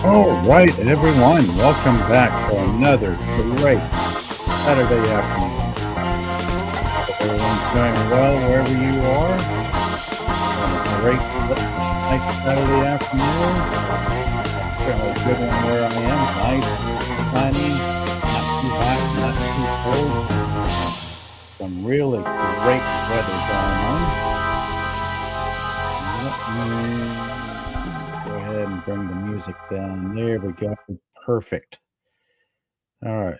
All right, everyone, welcome back for another great Saturday afternoon. Hope everyone's doing well wherever you are. Having a great, nice Saturday afternoon. Certainly a good one where I am. Nice, sunny, not too hot, not too cold. Some really great weather going on. Let me go ahead and bring the music down. There we go. Perfect. All right.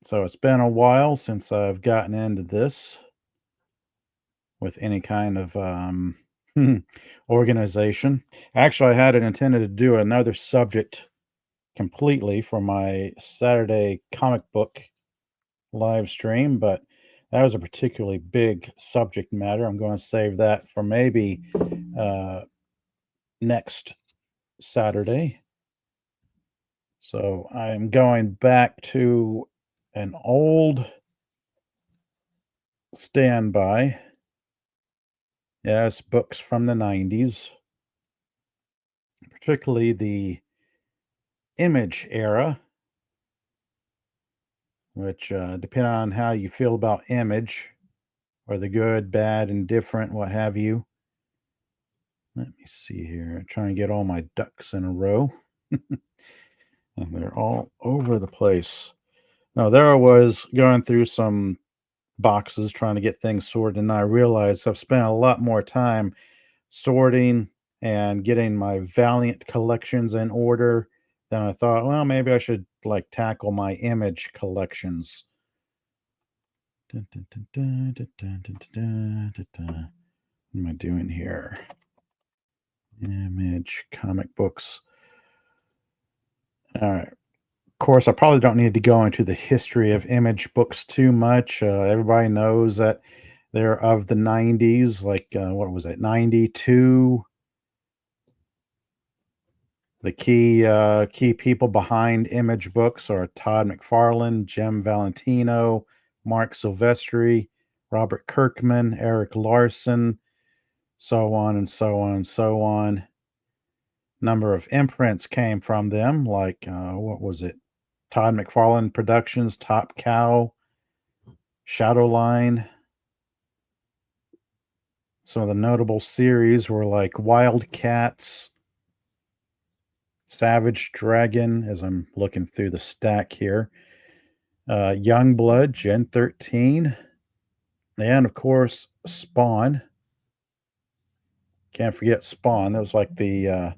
So it's been a while since I've gotten into this with any kind of organization. Actually, I had it intended to do another subject completely for my Saturday comic book live stream, but that was a particularly big subject matter. I'm going to save that for maybe next Saturday. So I'm going back to an old standby. Yes, books from the 90s, particularly the Image era, which, depending on how you feel about Image, or the good, bad, indifferent, what have you. Let me see here. I'm trying to get all my ducks in a row. And they're all over the place. Now, there I was going through some boxes trying to get things sorted, and I realized I've spent a lot more time sorting and getting my Valiant collections in order than I thought. Well, maybe I should like tackle my Image collections. What am I doing here? Image comic books. All right. Of course, I probably don't need to go into the history of Image books too much. Everybody knows that they're of the 90s, like what was it, 92? The key people behind Image books are Todd McFarlane, Jim Valentino, Mark Silvestri, Robert Kirkman, Eric Larson, so on and so on and so on. Number of imprints came from them, like what was it? Todd McFarlane Productions, Top Cow, Shadowline. Some of the notable series were like Wildcats, Savage Dragon, as I'm looking through the stack here, Youngblood, Gen 13, and of course, Spawn. Can't forget Spawn. That was like the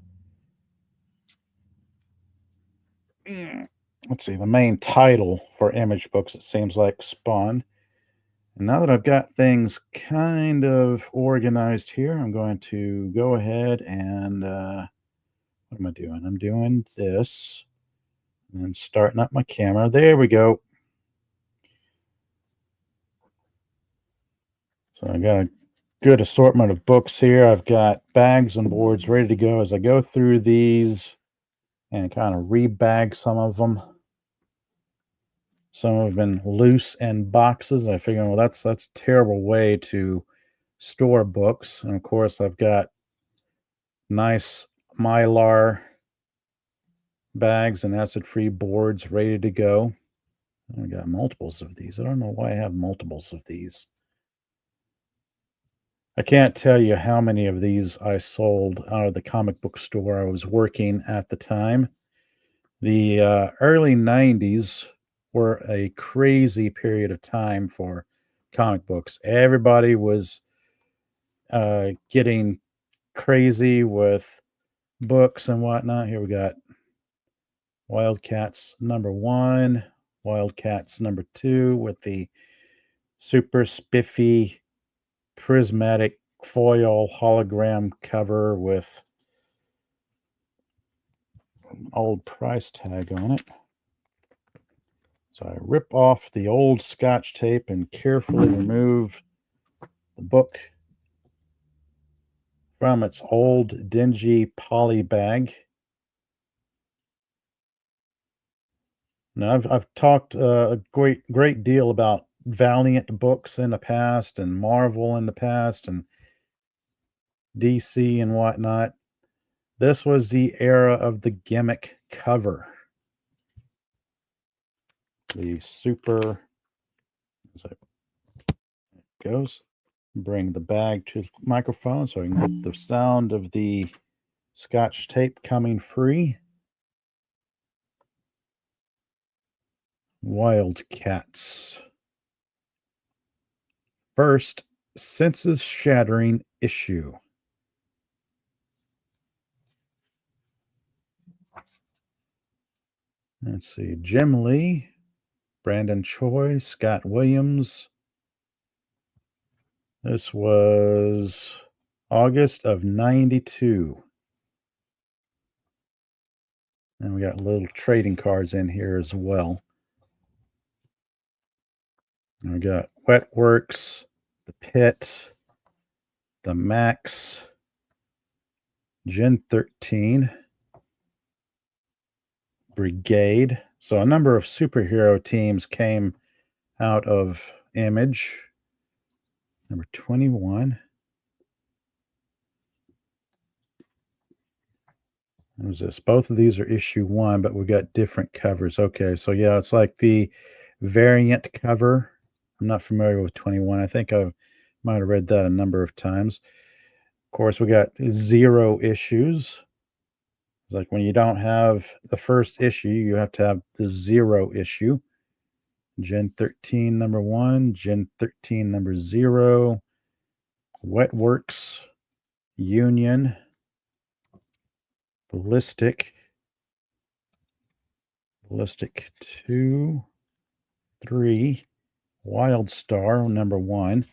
let's see, the main title for Image books, it seems like, Spawn. And now that I've got things kind of organized here, I'm going to go ahead and what am I doing? I'm doing this and starting up my camera. There we go. So I got a good assortment of books here. I've got bags and boards ready to go as I go through these and kind of rebag some of them. Some have been loose in boxes. I figure, well, that's a terrible way to store books. And of course, I've got nice Mylar bags and acid-free boards ready to go. I got multiples of these. I don't know why I have multiples of these. I can't tell you how many of these I sold out of the comic book store I was working at the time. The early 90s were a crazy period of time for comic books. Everybody was getting crazy with books and whatnot. Here we got Wildcats #1, Wildcats #2 with the super spiffy prismatic foil hologram cover with an old price tag on it. So I rip off the old Scotch tape and carefully remove the book from its old dingy poly bag. Now I've talked a great deal about Valiant books in the past and Marvel in the past and DC and whatnot. This was the era of the gimmick cover. The super, as it goes, bring the bag to the microphone so I can get the sound of the Scotch tape coming free. Wildcats. First senses-shattering issue. Let's see. Jim Lee, Brandon Choi, Scott Williams. This was August of 92. And we got little trading cards in here as well. And we got Wetworks, the Pit, the Max, Gen 13, Brigade. So a number of superhero teams came out of Image. Number 21. What is this? Both of these are issue 1, but we got different covers. Okay, so yeah, it's like the variant cover. I'm not familiar with 21. I think I might have read that a number of times. Of course, we got 0 issues. It's like when you don't have the first issue, you have to have the 0 issue. Gen 13 number 1, Gen 13 number 0, Wetworks, Union, Ballistic 2, 3, Wildstar number 1.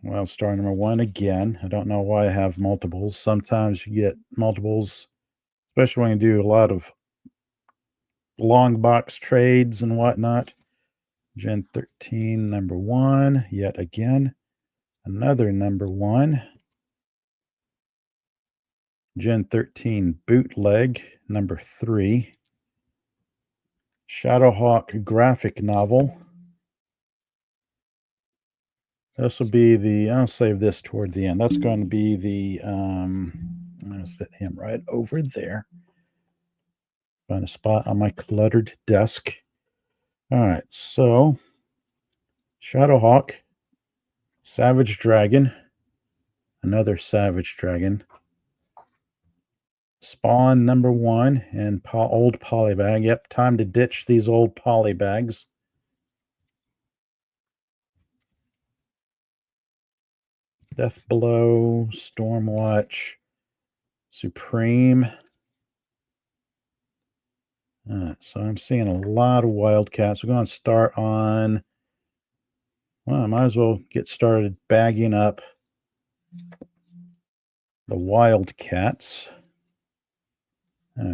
Wildstar number 1 again. I don't know why I have multiples. Sometimes you get multiples, especially when you do a lot of long box trades and whatnot. Gen 13 number 1, yet again. Another number 1. Gen 13 bootleg number 3. Shadowhawk graphic novel. This will be the, I'll save this toward the end. That's going to be the, I'm going to set him right over there. Find a spot on my cluttered desk. All right, so Shadowhawk, Savage Dragon, another Savage Dragon, Spawn number 1, and old polybag. Yep, time to ditch these old polybags. Deathblow, Stormwatch, Supreme. So I'm seeing a lot of Wildcats. We're going to start on, well, I might as well get started bagging up the Wildcats.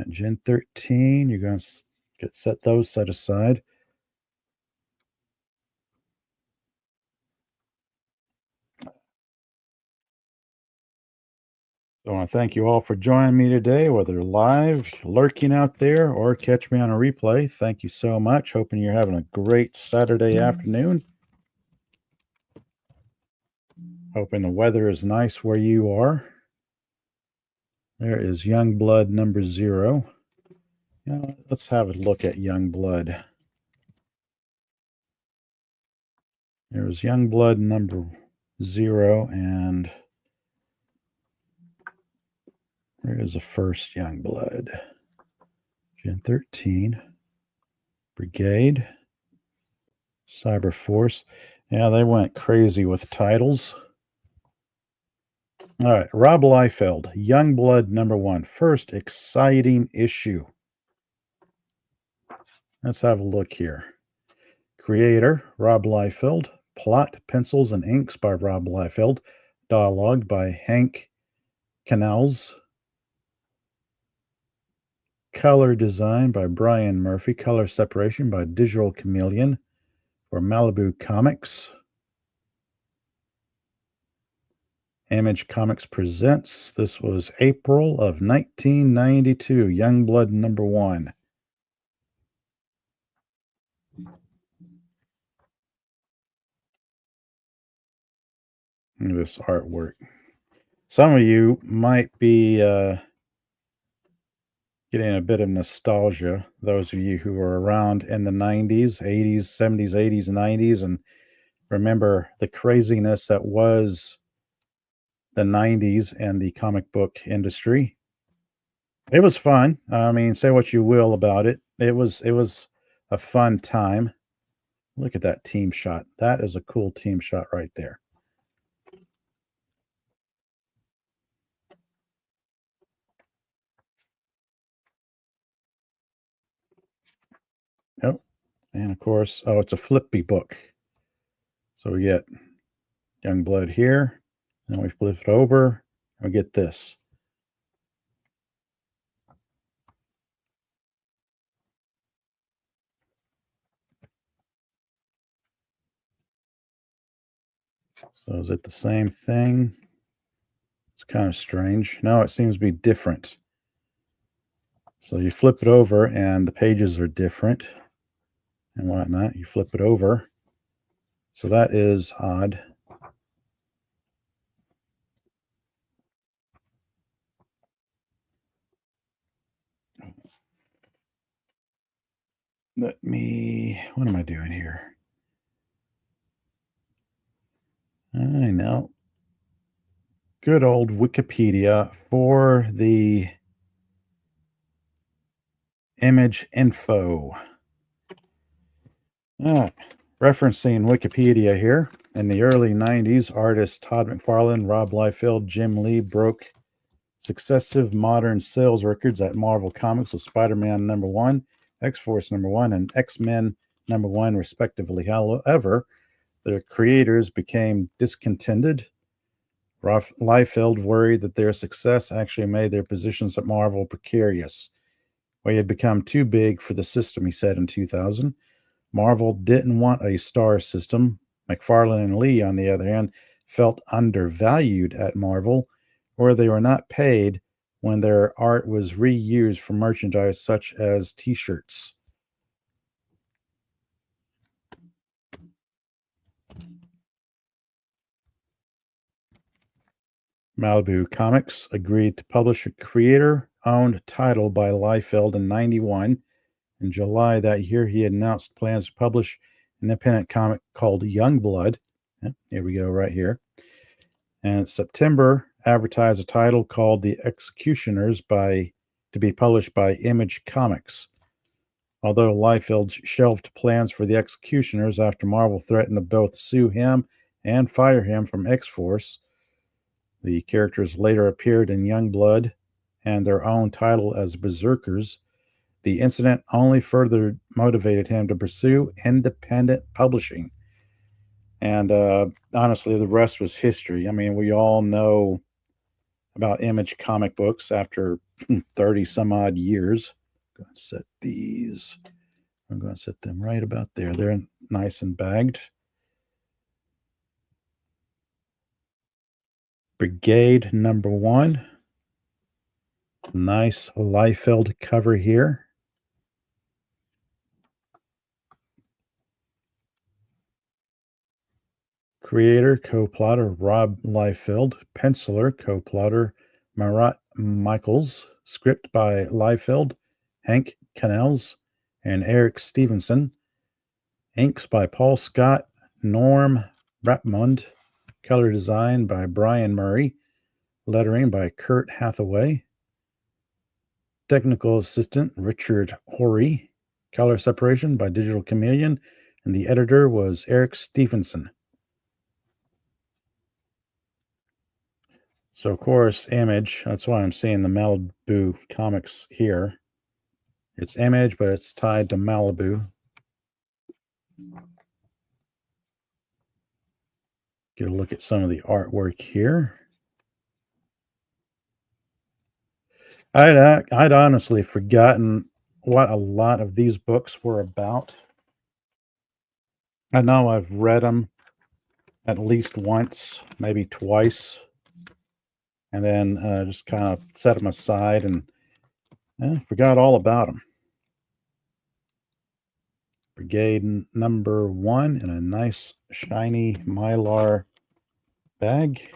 Gen 13, you're going to set those set aside. So I want to thank you all for joining me today, whether live, lurking out there, or catch me on a replay. Thank you so much. Hoping you're having a great Saturday afternoon. Hoping the weather is nice where you are. There is Youngblood number 0. Let's have a look at Youngblood. There's Youngblood number 0, and where is the first Youngblood? Gen 13, Brigade, Cyber Force. Yeah, they went crazy with titles. All right, Rob Liefeld, Youngblood number 1, first exciting issue. Let's have a look here. Creator, Rob Liefeld. Plot, pencils, and inks by Rob Liefeld. Dialogue by Hank Canals. Color design by Brian Murphy. Color separation by Digital Chameleon for Malibu Comics. Image Comics presents. This was April of 1992. Youngblood number 1. Look at this artwork. Some of you might be getting a bit of nostalgia, those of you who were around in the 90s, 80s, 70s, 80s, and 90s, and remember the craziness that was the 90s and the comic book industry. It was fun. I mean, say what you will about it. It was a fun time. Look at that team shot. That is a cool team shot right there. Yep. And of course, oh, it's a flippy book. So we get young blood here. Then we flip it over and we get this. So is it the same thing? It's kind of strange. No, it seems to be different. So you flip it over and the pages are different and whatnot. You flip it over. So that is odd. What am I doing here? I know. Good old Wikipedia for the image info. Referencing Wikipedia here, in the early 90s, artists Todd McFarlane, Rob Liefeld, Jim Lee broke successive modern sales records at Marvel Comics with Spider-Man #1, X-Force #1, and X-Men #1, respectively. However, the creators became discontented. Liefeld worried that their success actually made their positions at Marvel precarious. We had become too big for the system, he said in 2000. Marvel didn't want a star system. McFarlane and Lee, on the other hand, felt undervalued at Marvel, where they were not paid when their art was reused for merchandise such as t-shirts. Malibu Comics agreed to publish a creator-owned title by Liefeld in 91. In July that year, he announced plans to publish an independent comic called Youngblood. Here we go, right here. And in September, advertised a title called The Executioners to be published by Image Comics. Although Liefeld shelved plans for The Executioners after Marvel threatened to both sue him and fire him from X-Force, the characters later appeared in Youngblood and their own title as Berserkers. The incident only further motivated him to pursue independent publishing. And honestly, the rest was history. I mean, we all know about Image comic books after 30 some odd years. I'm going to set these. I'm going to set them right about there. They're nice and bagged. Brigade #1. Nice Liefeld cover here. Creator, co-plotter Rob Liefeld. Penciler, co-plotter Marat Michaels. Script by Liefeld, Hank Cannells, and Eric Stevenson. Inks by Paul Scott, Norm Rapmund. Color design by Brian Murray. Lettering by Kurt Hathaway. Technical assistant Richard Horry. Color separation by Digital Chameleon. And the editor was Eric Stevenson. So, of course, Image, that's why I'm seeing the Malibu Comics here. It's Image, but it's tied to Malibu. Get a look at some of the artwork here. I'd honestly forgotten what a lot of these books were about. I know I've read them at least once, maybe twice, and then just kind of set them aside and forgot all about them. Brigade #1 in a nice shiny Mylar bag.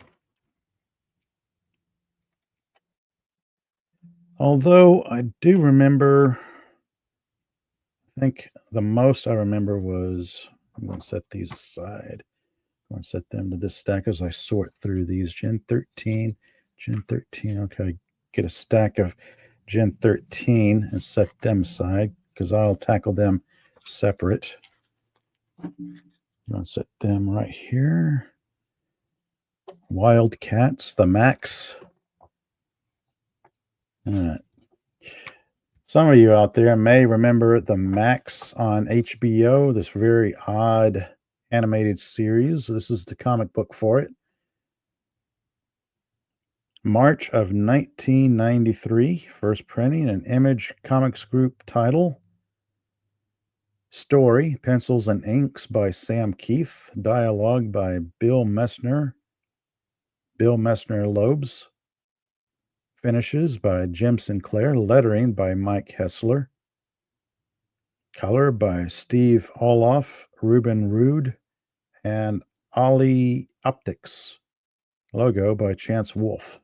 Although I do remember, I think the most I remember was, I'm going to set these aside. I'm going to set them to this stack as I sort through these. Gen 13, Gen 13. Okay, get a stack of Gen 13 and set them aside because I'll tackle them separate. I'm going to set them right here. Wildcats, the Max. Some of you out there may remember the Max on HBO, this very odd animated series. This is the comic book for it. March of 1993, first printing, an Image Comics Group title. Story, pencils and inks by Sam Keith. Dialogue by Bill Messner Loebs. Finishes by Jim Sinclair. Lettering by Mike Hessler. Color by Steve Oloff, Ruben Rude, and Ollie Optics. Logo by Chance Wolf.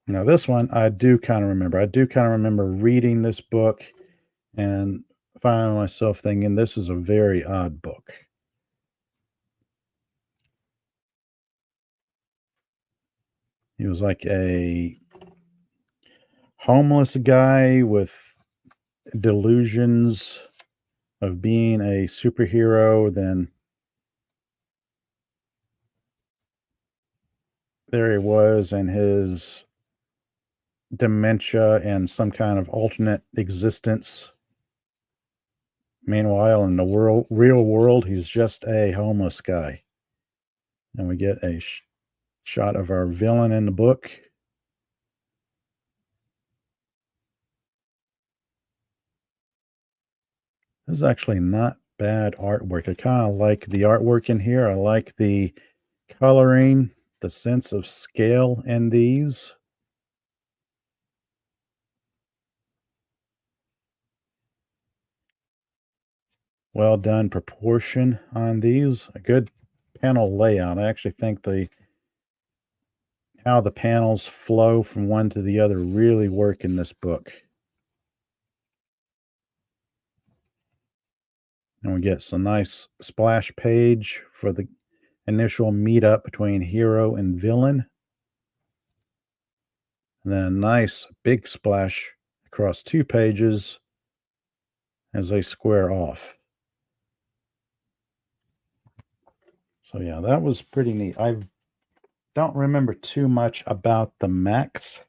Now, this one I do kind of remember. I do kind of remember reading this book and finding myself thinking, this is a very odd book. He was like a homeless guy with delusions of being a superhero. Then there he was in his dementia and some kind of alternate existence. Meanwhile, in the real world, he's just a homeless guy. And we get a shot of our villain in the book. This is actually not bad artwork. I kind of like the artwork in here. I like the coloring, the sense of scale in these. Well done proportion on these. A good panel layout. I actually think how the panels flow from one to the other really work in this book. And we get some nice splash page for the initial meetup between hero and villain. And then a nice big splash across 2 pages as they square off. So yeah, that was pretty neat. I don't remember too much about the Max.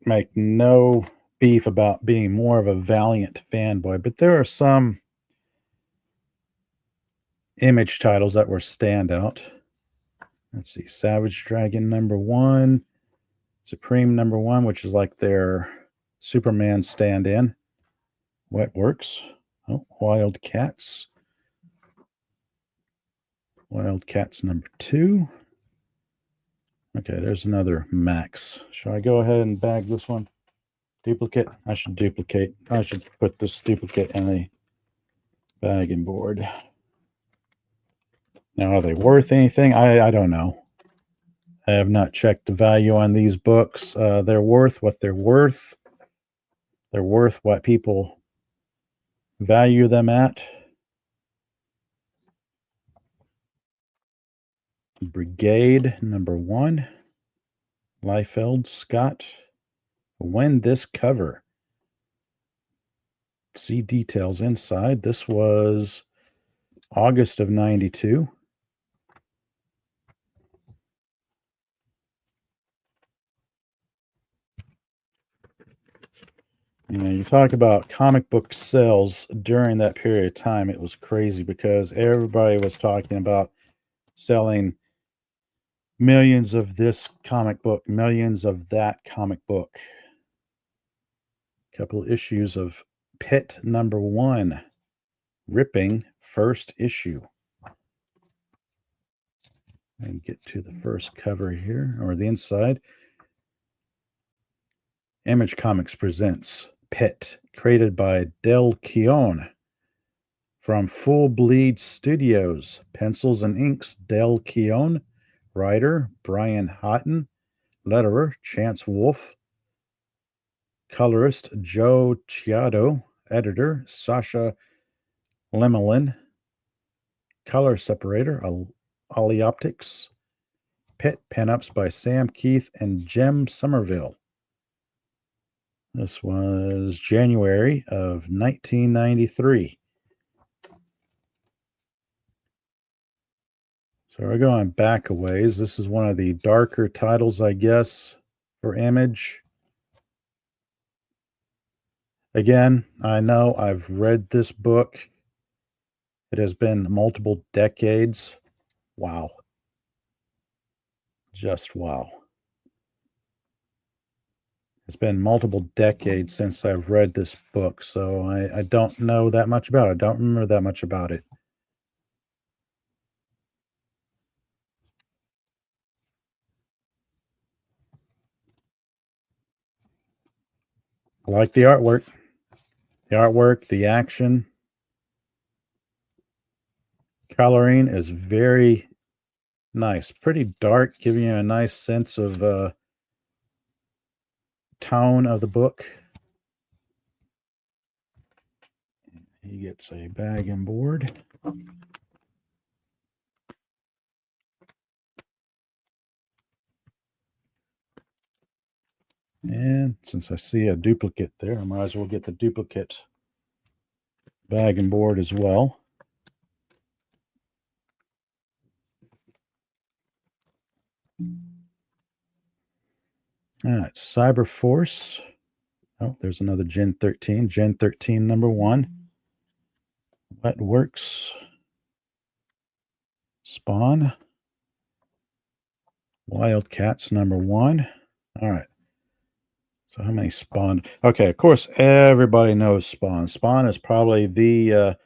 Make no beef about being more of a Valiant fanboy, but there are some Image titles that were standout. Let's see, Savage Dragon #1, Supreme #1, which is like their Superman stand-in. Wetworks. Oh, Wildcats. Wildcats #2. Okay, there's another Max. Shall I go ahead and bag this one? Duplicate? I should duplicate. I should put this duplicate in a bagging board. Now, are they worth anything? I don't know. I have not checked the value on these books. They're worth what they're worth. They're worth what people value them at. Brigade #1. Liefeld Scott. When this cover. See details inside. This was August of 92. You know, you talk about comic book sales during that period of time, it was crazy because everybody was talking about selling millions of this comic book, millions of that comic book. A couple issues of Pit #1, ripping first issue. And get to the first cover here, or the inside. Image Comics presents Pit, created by Del Keown from Full Bleed Studios. Pencils and inks, Del Keown. Writer, Brian Houghton. Letterer, Chance Wolfe. Colorist, Joe Chiado. Editor, Sasha Lemelin. Color separator, Optics. Pit Pinups by Sam Keith and Jem Somerville. This was January of 1993. So we're going back a ways. This is one of the darker titles, I guess, for Image. Again, I know I've read this book. It has been multiple decades. Wow. Just wow. It's been multiple decades since I've read this book, so I don't know that much about it. I don't remember that much about it. I like the artwork. The artwork, the action. Coloring is very nice. Pretty dark, giving you a nice sense of tone of the book. He gets a bag and board. And since I see a duplicate there, I might as well get the duplicate bag and board as well. All right, Cyber Force. Oh, there's another Gen 13. Gen 13 number 1. Wet Works. Spawn. Wildcats number 1. All right. So how many Spawn? Okay, of course, everybody knows Spawn. Spawn is probably the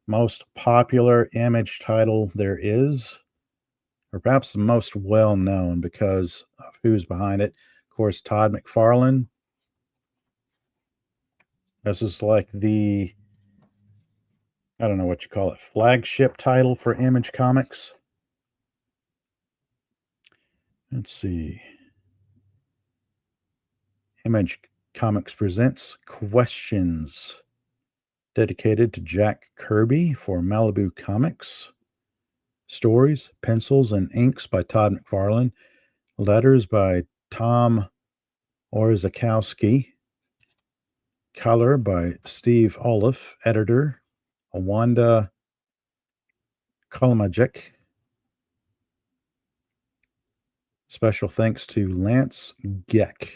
most popular Image title there is, or perhaps the most well-known because of who's behind it. Of course, Todd McFarlane. This is like the, I don't know what you call it, flagship title for Image Comics. Let's see. Image Comics presents Questions, dedicated to Jack Kirby for Malibu Comics. Stories, pencils, and inks by Todd McFarlane. Letters by Tom Orzechowski. Color by Steve Oliff. Editor, Wanda Kolomajic. Special thanks to Lance Geck.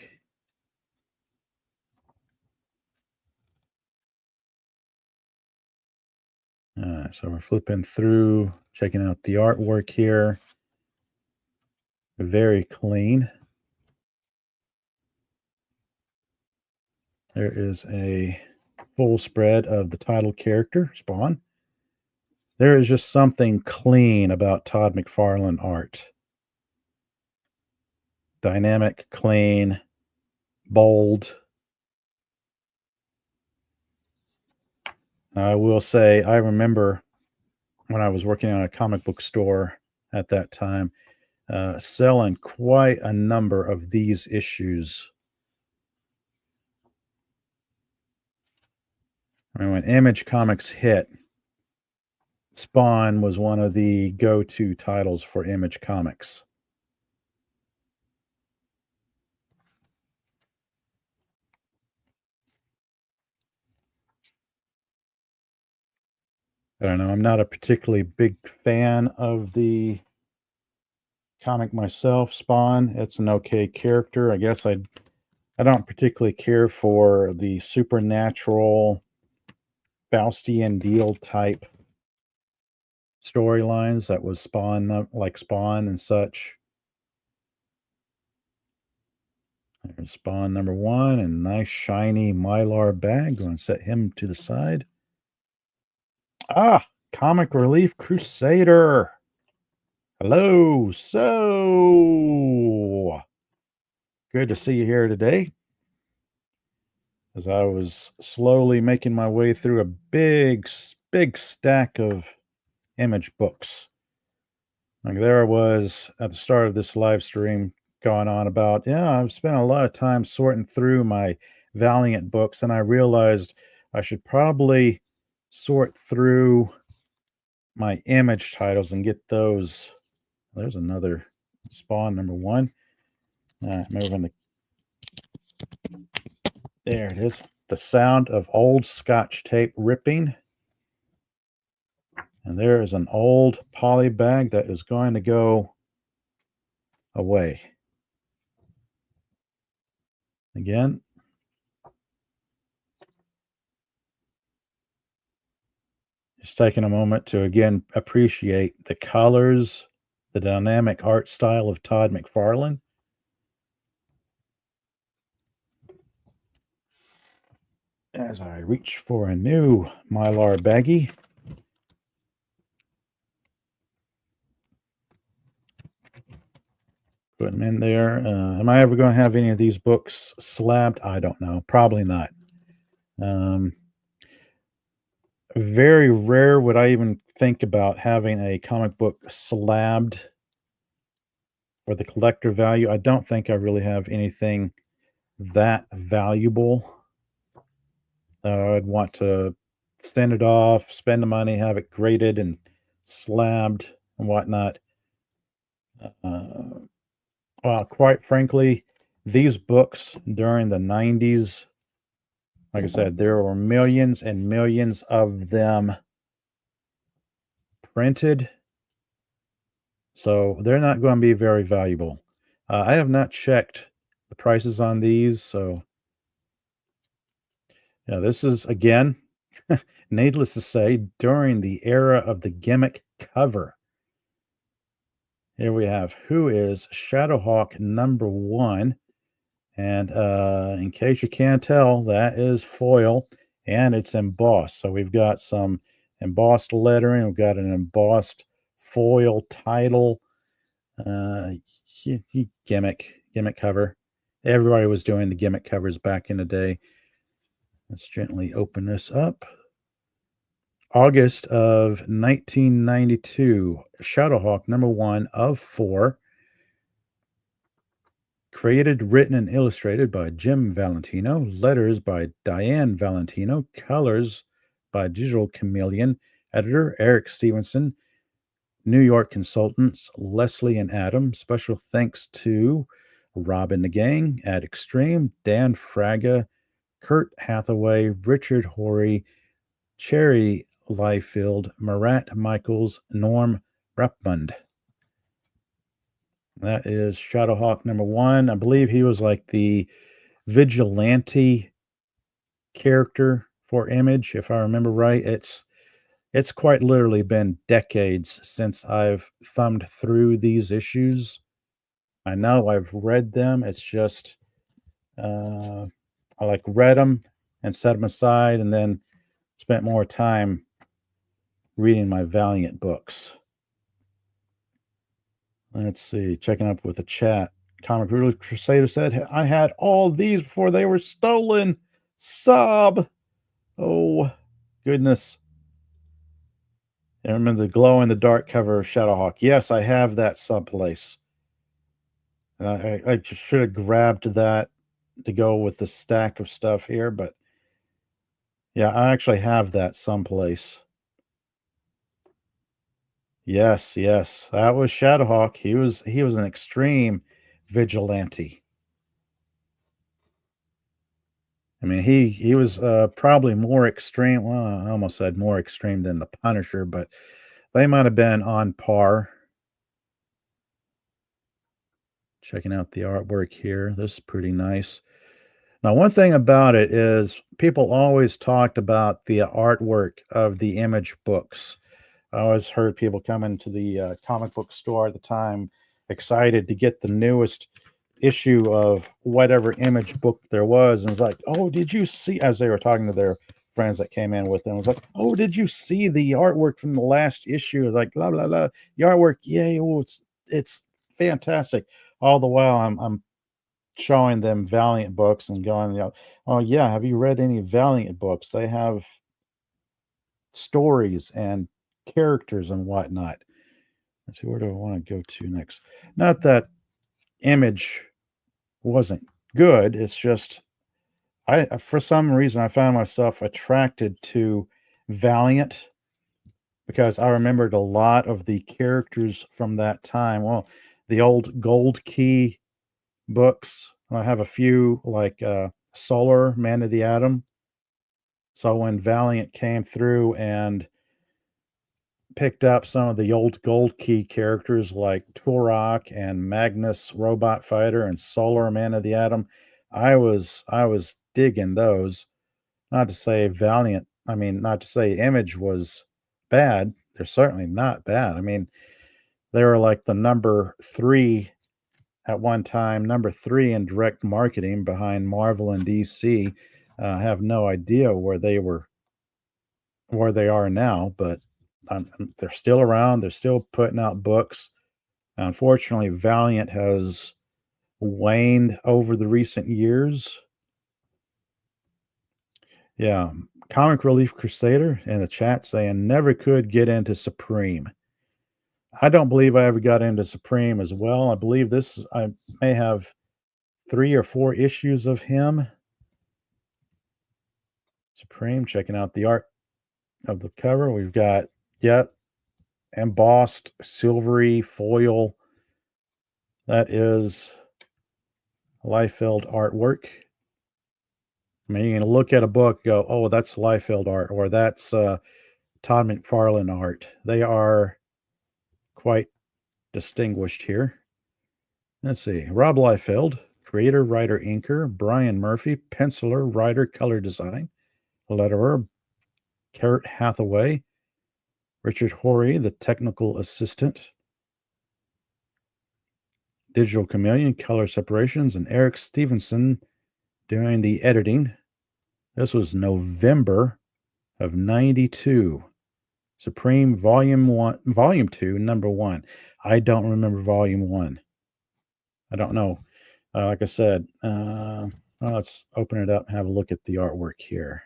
So we're flipping through, checking out the artwork here. Very clean. There is a full spread of the title character, Spawn. There is just something clean about Todd McFarlane art. Dynamic, clean, bold. I will say, I remember when I was working at a comic book store at that time, selling quite a number of these issues. I mean, when Image Comics hit, Spawn was one of the go-to titles for Image Comics. I don't know. I'm not a particularly big fan of the comic myself, Spawn. It's an okay character. I guess I don't particularly care for the supernatural Faustian deal type storylines that was Spawn, like Spawn and such. There's Spawn number 1, and nice shiny Mylar bag. Going to set him to the side. Ah, Comic Relief Crusader. Hello. So good to see you here today. as I was slowly making my way through a big stack of Image books. Like there I was at the start of this live stream going on about, yeah, I've spent a lot of time sorting through my Valiant books, and I realized I should probably sort through my Image titles and get those. There's another spawn number one. Moving the, there it is. The sound of old Scotch tape ripping. And there is an old poly bag that is going to go away. Again, just taking a moment to again appreciate the colors, the dynamic art style of Todd McFarlane. As I reach for a new Mylar baggie. Put them in there. Am I ever going to have any of these books slabbed? I don't know. Probably not. Very rare would I even think about having a comic book slabbed for the collector value. I don't think I really have anything that valuable. I'd want to send it off, spend the money, have it graded and slabbed and whatnot. Well, quite frankly, these books during the 90s, like I said, there were millions and millions of them printed. So they're not going to be very valuable. I have not checked the prices on these. So, yeah, this is, again, needless to say, during the era of the gimmick cover. Here we have Who is Shadowhawk number 1. And in case you can't tell, that is foil and it's embossed. So we've got some embossed lettering. We've got an embossed foil title. Gimmick cover. Everybody was doing the gimmick covers back in the day. Let's gently open this up. August of 1992. Shadowhawk number 1 of 4. Created, written, and illustrated by Jim Valentino. Letters by Diane Valentino. Colors by Digital Chameleon. Editor Eric Stevenson. New York consultants Leslie and Adam. Special thanks to Robin the Gang, at Extreme, Dan Fraga, Kurt Hathaway, Richard Horry, Cherry Liefeld, Marat Michaels, Norm Rapmund. That is Shadowhawk number 1. I believe he was like the vigilante character for Image, if I remember right. It's quite literally been decades since I've thumbed through these issues. I know I've read them. It's just I like read them and set them aside, and then spent more time reading my Valiant books. Let's see, checking up with the chat. Comic Crusader said, I had all these before they were stolen. Sob. Oh, goodness. I remember the glow in the dark cover of Shadowhawk. Yes, I have that someplace. I should have grabbed that to go with the stack of stuff here, but yeah, I actually have that someplace. Yes, that was Shadowhawk. He was an extreme vigilante. I mean, he was probably more extreme. Well, I almost said more extreme than the Punisher, but they might have been on par. Checking out the artwork here. This is pretty nice. Now, one thing about it is people always talked about the artwork of the Image books. I always heard people come into the comic book store at the time excited to get the newest issue of whatever Image book there was. And it's like, oh, did you see, as they were talking to their friends that came in with them, it was like, oh, did you see the artwork from the last issue? It was like, blah, blah, blah. The artwork, yay, oh, it's fantastic. All the while I'm showing them Valiant books and going, oh yeah, have you read any Valiant books? They have stories and characters and whatnot. Let's see, where do I want to go to next? Not that Image wasn't good. It's just for some reason I found myself attracted to Valiant because I remembered a lot of the characters from that time. Well, the old Gold Key books. I have a few like Solar, Man of the Atom. So when Valiant came through and picked up some of the old Gold Key characters like Turok and Magnus Robot Fighter and Solar Man of the Atom, I was digging those. Not to say Valiant, I mean, not to say Image was bad. They're certainly not bad. I mean, they were like the number 3 at one time, number 3 in direct marketing behind Marvel and DC. I have no idea where they are now, but they're still around. They're still putting out books. Unfortunately, Valiant has waned over the recent years. Yeah, Comic Relief Crusader in the chat saying never could get into Supreme. I don't believe I ever got into Supreme as well. I believe I may have 3 or 4 issues of him. Supreme, checking out the art of the cover. We've got, embossed silvery foil. That is Liefeld artwork. I mean, you can look at a book, go, oh, that's Liefeld art, or that's Todd McFarlane art. They are quite distinguished here. Let's see. Rob Liefeld, creator, writer, inker. Brian Murphy, penciler, writer, color design. Letterer, Carrot Hathaway. Richard Horry, the technical assistant. Digital Chameleon, color separations, and Eric Stevenson doing the editing. This was November of 92. Supreme Volume 2, number 1. I don't remember Volume 1. I don't know. Like I said, let's open it up and have a look at the artwork here.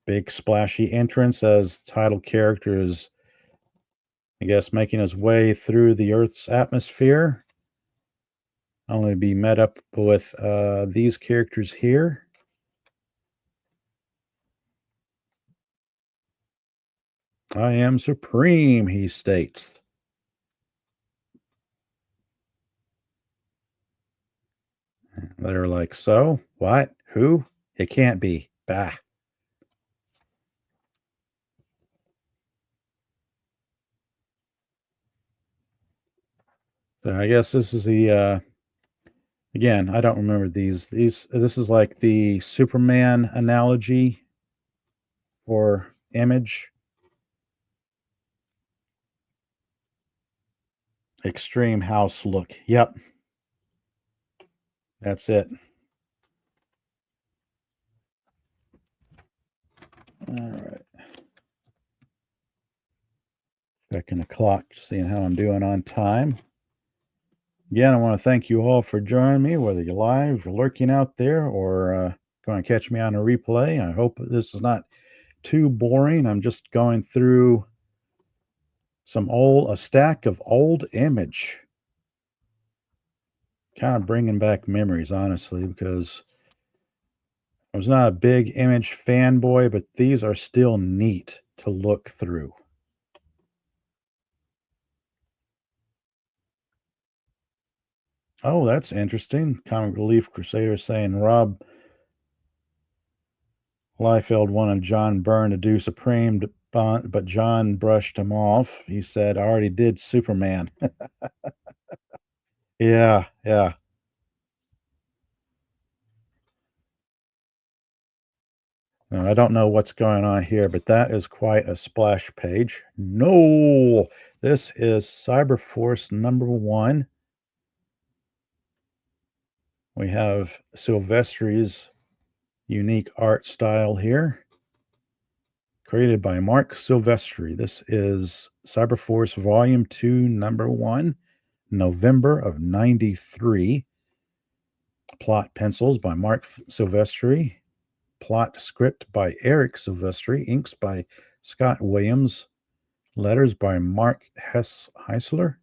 Big splashy entrance as title character is, I guess, making his way through the Earth's atmosphere. Only to be met up with these characters here. I am supreme, he states. They're like, so? What? Who? It can't be. Bah. So I guess this is the again, I don't remember these. This is like the Superman analogy for Image. Extreme house look. Yep. That's it. All right. Checking the clock, seeing how I'm doing on time. Again, I want to thank you all for joining me, whether you're live, you're lurking out there, or going to catch me on a replay. I hope this is not too boring. I'm just going through a stack of old Image. Kind of bringing back memories, honestly, because I was not a big Image fanboy, but these are still neat to look through. Oh, that's interesting. Comic Relief Crusader saying Rob Liefeld wanted John Byrne to do Supreme, but John brushed him off. He said, I already did Superman. Yeah. Now, I don't know what's going on here, but that is quite a splash page. No, this is Cyberforce number 1. We have Silvestri's unique art style here, created by Mark Silvestri. This is Cyberforce Volume 2, number 1, November of 93. Plot pencils by Mark Silvestri. Plot script by Eric Silvestri. Inks by Scott Williams. Letters by Mark Hessler.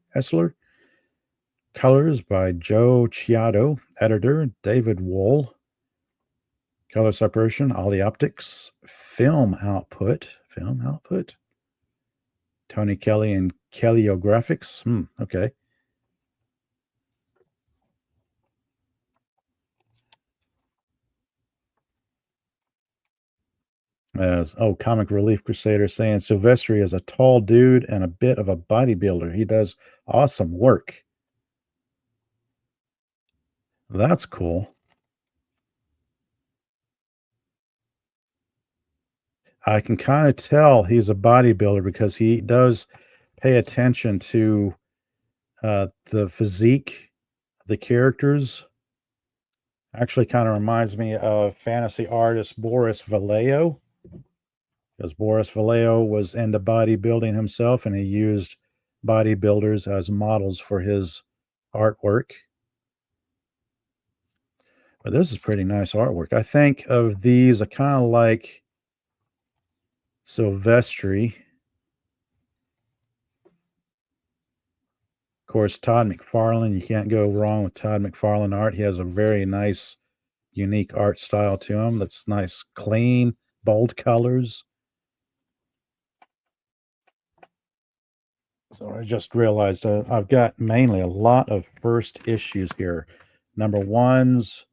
Colors by Joe Chiato. Editor David Wohl. Color separation, Ollie Optics. Film output. Tony Kelly and Kellyo-Graphics. Okay. Comic Relief Crusader saying Silvestri is a tall dude and a bit of a bodybuilder. He does awesome work. That's cool. I can kind of tell he's a bodybuilder because he does pay attention to the physique, the characters. Actually, kind of reminds me of fantasy artist Boris Vallejo, because Boris Vallejo was into bodybuilding himself, and he used bodybuilders as models for his artwork. But this is pretty nice artwork. I think of these, I kind of like Silvestri. Of course, Todd McFarlane. You can't go wrong with Todd McFarlane art. He has a very nice, unique art style to him that's nice, clean, bold colors. So I just realized I've got mainly a lot of first issues here. Number ones,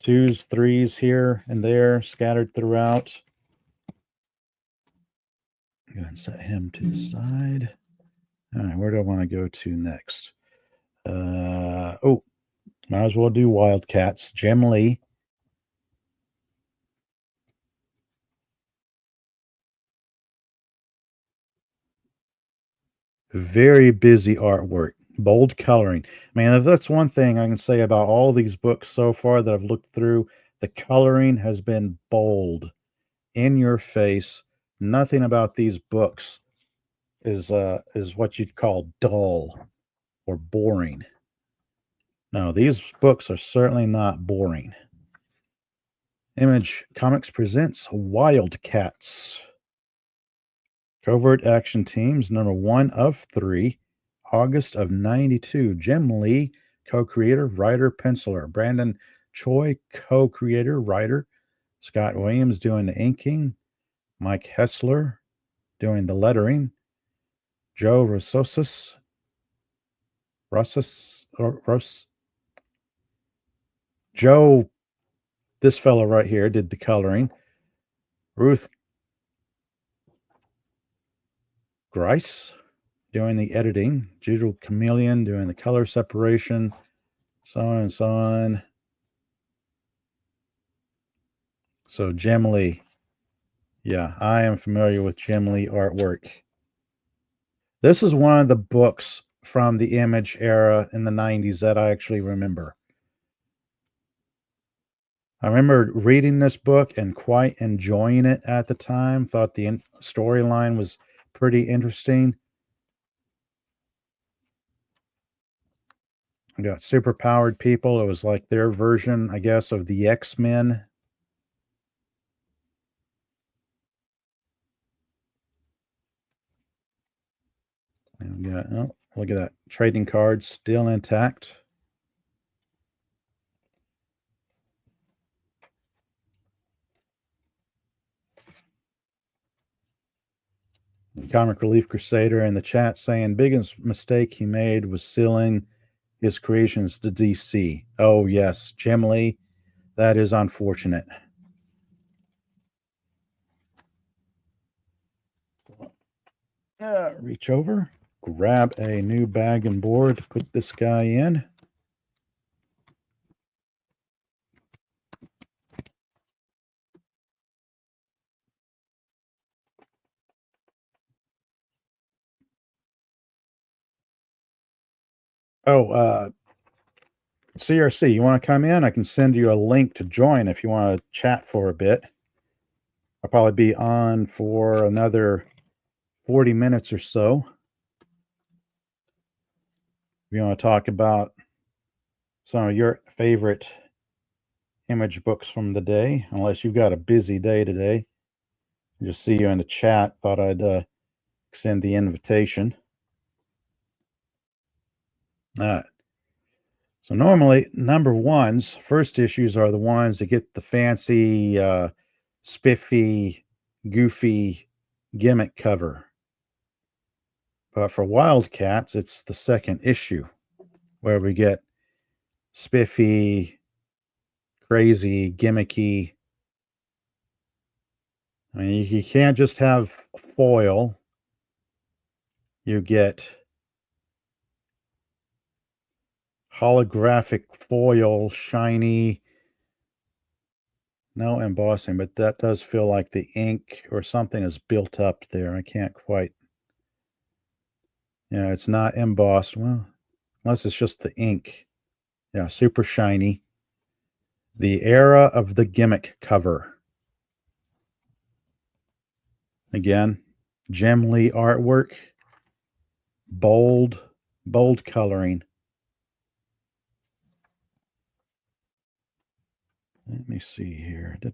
twos, threes here and there, scattered throughout. I'm going to set him to the side. All right, where do I want to go to next? Might as well do Wildcats. Jim Lee. Very busy artwork, bold coloring. Man, if that's one thing I can say about all these books so far that I've looked through, the coloring has been bold, in your face. Nothing about these books is what you'd call dull or boring. No, these books are certainly not boring. Image Comics presents Wildcats. Covert Action Teams, number 1 of 3, August of 92. Jim Lee, co-creator, writer, penciler. Brandon Choi, co-creator, writer. Scott Williams doing the inking. Mike Hessler doing the lettering. Joe Joe, this fellow right here, did the coloring. Ruth Grice doing the editing. Digital Chameleon doing the color separation. So on and so on. So Jim Lee. Yeah, I am familiar with Jim Lee artwork. This is one of the books from the Image era in the 90s that I actually remember. I remember reading this book and quite enjoying it at the time. Thought the storyline was pretty interesting. We got superpowered people. It was like their version, I guess, of the X-Men. And we got, oh, look at that. Trading cards still intact. Comic Relief Crusader in the chat saying biggest mistake he made was selling his creations to DC. Oh, yes. Jim Lee, that is unfortunate. Reach over, grab a new bag and board to put this guy in. CRC, you want to come in? I can send you a link to join if you want to chat for a bit. I'll probably be on for another 40 minutes or so. If you want to talk about some of your favorite image books from the day, unless you've got a busy day today. I just see you in the chat. Thought I'd extend the invitation. All right. So normally, number ones, first issues are the ones that get the fancy, spiffy, goofy gimmick cover. But for Wildcats, it's the second issue where we get spiffy, crazy, gimmicky. I mean, you can't just have foil. You get holographic foil, shiny, no embossing, but that does feel like the ink or something is built up there. I can't quite. Yeah, it's not embossed. Well, unless it's just the ink. Yeah, super shiny. The era of the gimmick cover. Again, Jim Lee artwork. Bold coloring. Let me see here. So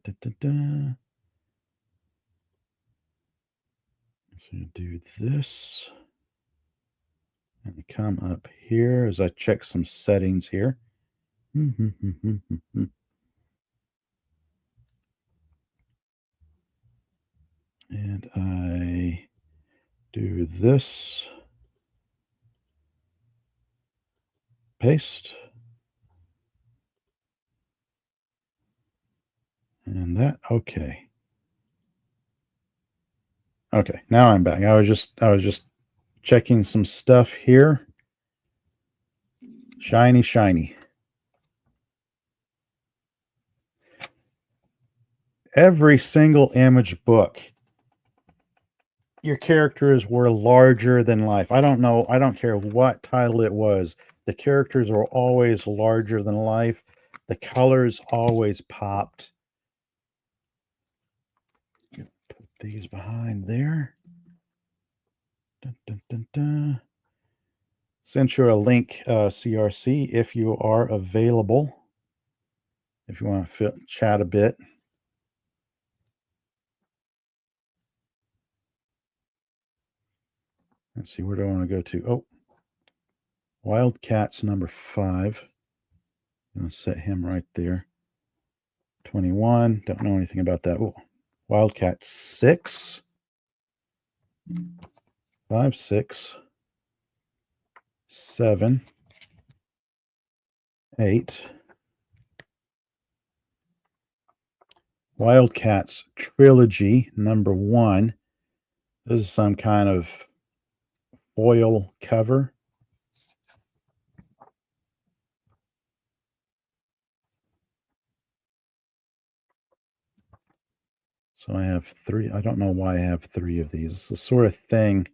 do this and come up here as I check some settings here. And I do this. Paste. And that, okay. Okay, now I'm back. I was just checking some stuff here. Shiny, shiny. Every single image book, your characters were larger than life. I don't know. I don't care what title it was. The characters were always larger than life. The colors always popped. Put these behind there. Dun, dun, dun, dun. Send you a link, CRC, if you are available. If you want to chat a bit. Let's see, where do I want to go to? Oh, Wildcats number 5. I'm going to set him right there. 21. Don't know anything about that. Oh, Wildcat 6. 5, 6. 7. 8. Wildcats Trilogy number 1. This is some kind of foil cover. So I have 3. I don't know why I have 3 of these. It's the sort of thing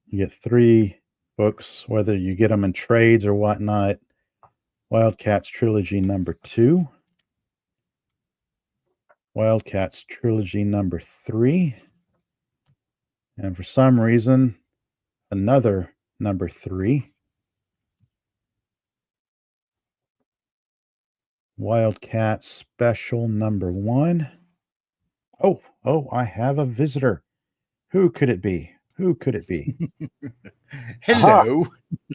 you get 3 books, whether you get them in trades or whatnot. Wildcats Trilogy number 2. Wildcats Trilogy number 3. And for some reason, another number 3. Wildcat Special number 1. Oh, I have a visitor. Who could it be? Who could it be? Aha! Hello.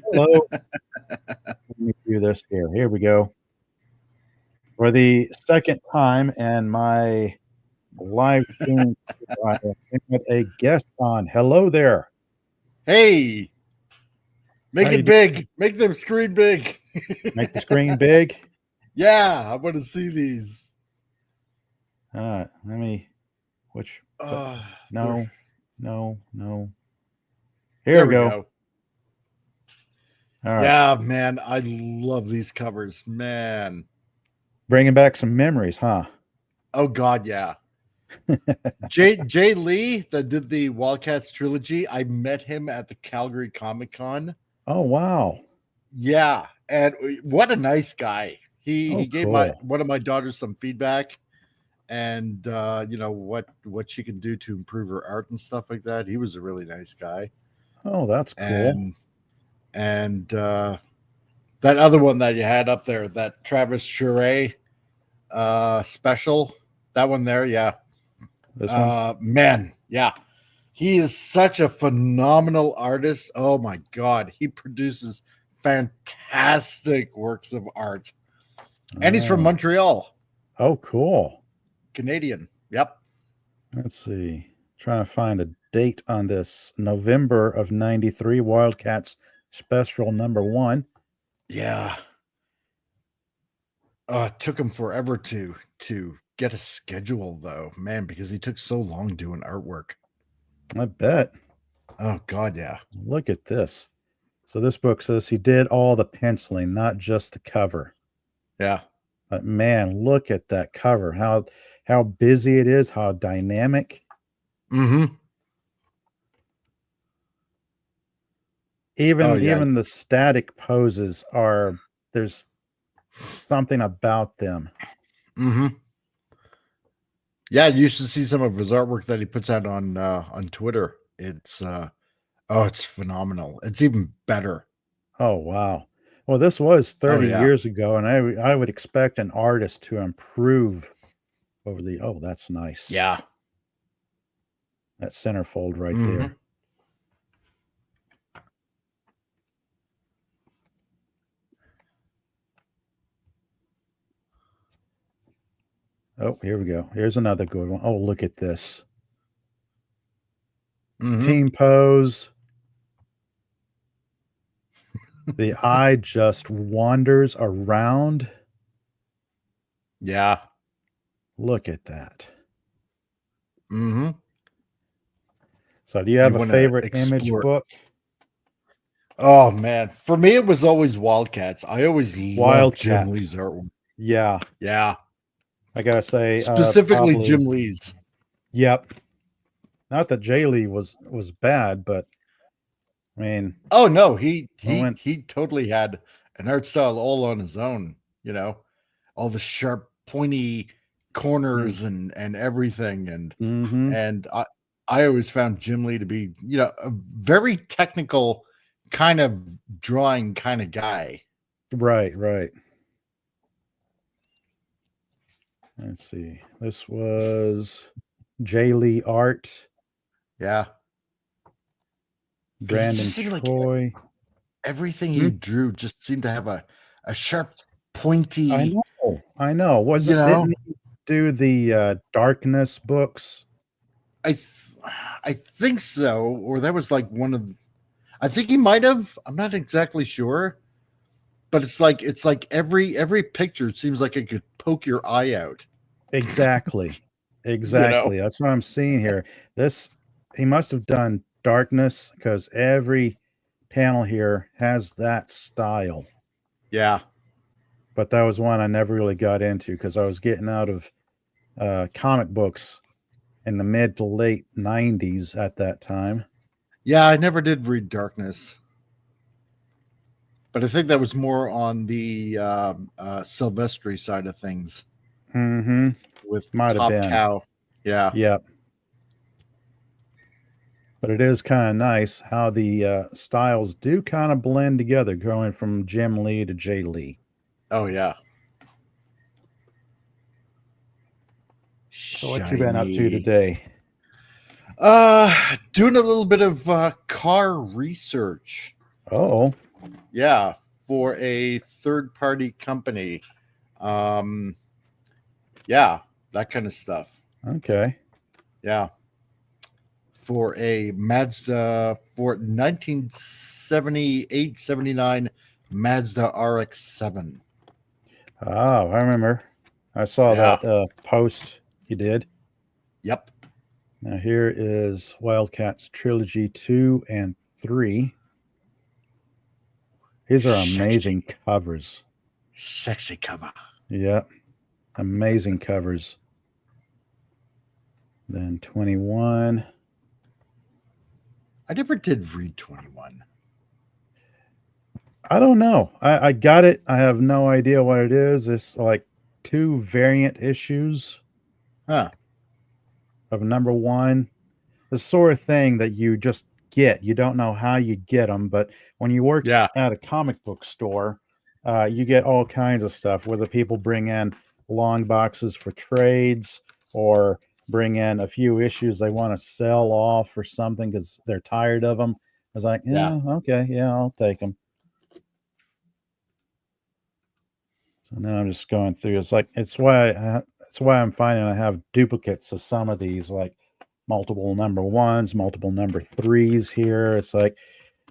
Hello. Let me do this here. Here we go. For the second time in my live stream, I have a guest on. Hello there. Hey. Make How you it big. Make them screen big. Make the screen big. Yeah, I want to see these. All right, let me. Which? No. Here There we go. All right. Yeah, man, I love these covers, man. Bringing back some memories, huh? Oh God, yeah. Jay Lee that did the Wildcats trilogy. I met him at the Calgary Comic Con. Oh wow. Yeah, and what a nice guy. He gave cool. one of my daughters some feedback, and you know what she can do to improve her art and stuff like that. He was a really nice guy. Oh, that's cool. And That other one that you had up there, that Travis Charest special, that one there, yeah. This one? Man, yeah. He is such a phenomenal artist. Oh my God. He produces fantastic works of art. And he's from Oh, Montreal, oh, cool. Canadian. Yep. Let's see. Trying to find a date on this. November of 93, Wildcats special #1. Yeah. It took him forever to get a schedule though, man, because he took so long doing artwork. I bet. Oh God, yeah. Look at this. So this book says he did all the penciling, not just the cover. Yeah. But man, look at that cover. How busy it is, how dynamic. Mm-hmm. Oh Even yeah. even the static poses are there's something about them. Mm-hmm. Yeah, you should see some of his artwork that he puts out on Twitter. It's phenomenal. It's even better. Oh wow. Well, this was Oh 30 yeah. years ago, and I would expect an artist to improve over the oh, that's nice. Yeah. That centerfold right Mm-hmm. there. Oh, here we go. Here's another good one. Oh, look at this. Mm-hmm. Team pose. The eye just wanders around. Yeah. Look at that. Mm-hmm. So, do you You have a want to favorite image explore. book? Oh man, for me it was always Wildcats. I always loved Jim Wildcats. Lee's artwork. Yeah, Yeah, I gotta say, specifically probably. Jim Lee's. Yep. Not that Jay Lee was bad, but I mean, Oh no, he I he went. he totally had an art style all on his own. You know, all the sharp, pointy corners and everything, Mm-hmm. and I always found Jim Lee to be a very technical kind of drawing kind of guy. Right, right. Let's see. This was Jay Lee art. Yeah, because it Brandon just seemed like Troy. everything Hmm? he drew just seemed to have a sharp, pointy. I know. You Wasn't know, didn't he do the Darkness books? I th- I think so, or that was like one of. I think he might have. I'm not exactly sure, but it's like every picture seems like it could poke your eye out. Exactly. You know. Exactly. That's what I'm seeing here. This he must have done Darkness because every panel here has that style. Yeah. But that was one I never really got into because I was getting out of comic books in the mid to late 90s at that time. Yeah, I never did read Darkness, but I think that was more on the Silvestri side of things Mm-hmm. with Might have Top been. Cow. Yeah. Yep. But it is kind of nice how the styles do kind of blend together, going from Jim Lee to Jay Lee. Oh yeah. So what you been up to Shiny. today? Doing a little bit of car research. Oh, Yeah, for a third party company. Yeah, that kind of stuff. okay. Yeah. For a Mazda for 1978-79 Mazda RX-7. Oh, I remember. I saw Yeah. that post you did. Yep. Now here is Wildcats Trilogy 2 and 3. These are amazing covers. Sexy cover. Yeah, amazing covers. Then 21. I never did read 21. I don't know. I got it. I have no idea what it is. It's like 2 variant issues Huh. of #1. The sort of thing that you just get. You don't know how you get them, but when you work Yeah. at a comic book store, You get all kinds of stuff, whether people bring in long boxes for trades or bring in a few issues they want to sell off or something because they're tired of them. I was like, Yeah. yeah, okay, yeah, I'll take them. So now I'm just going through. It's why I'm finding I have duplicates of some of these, like multiple number ones, multiple number threes here. It's like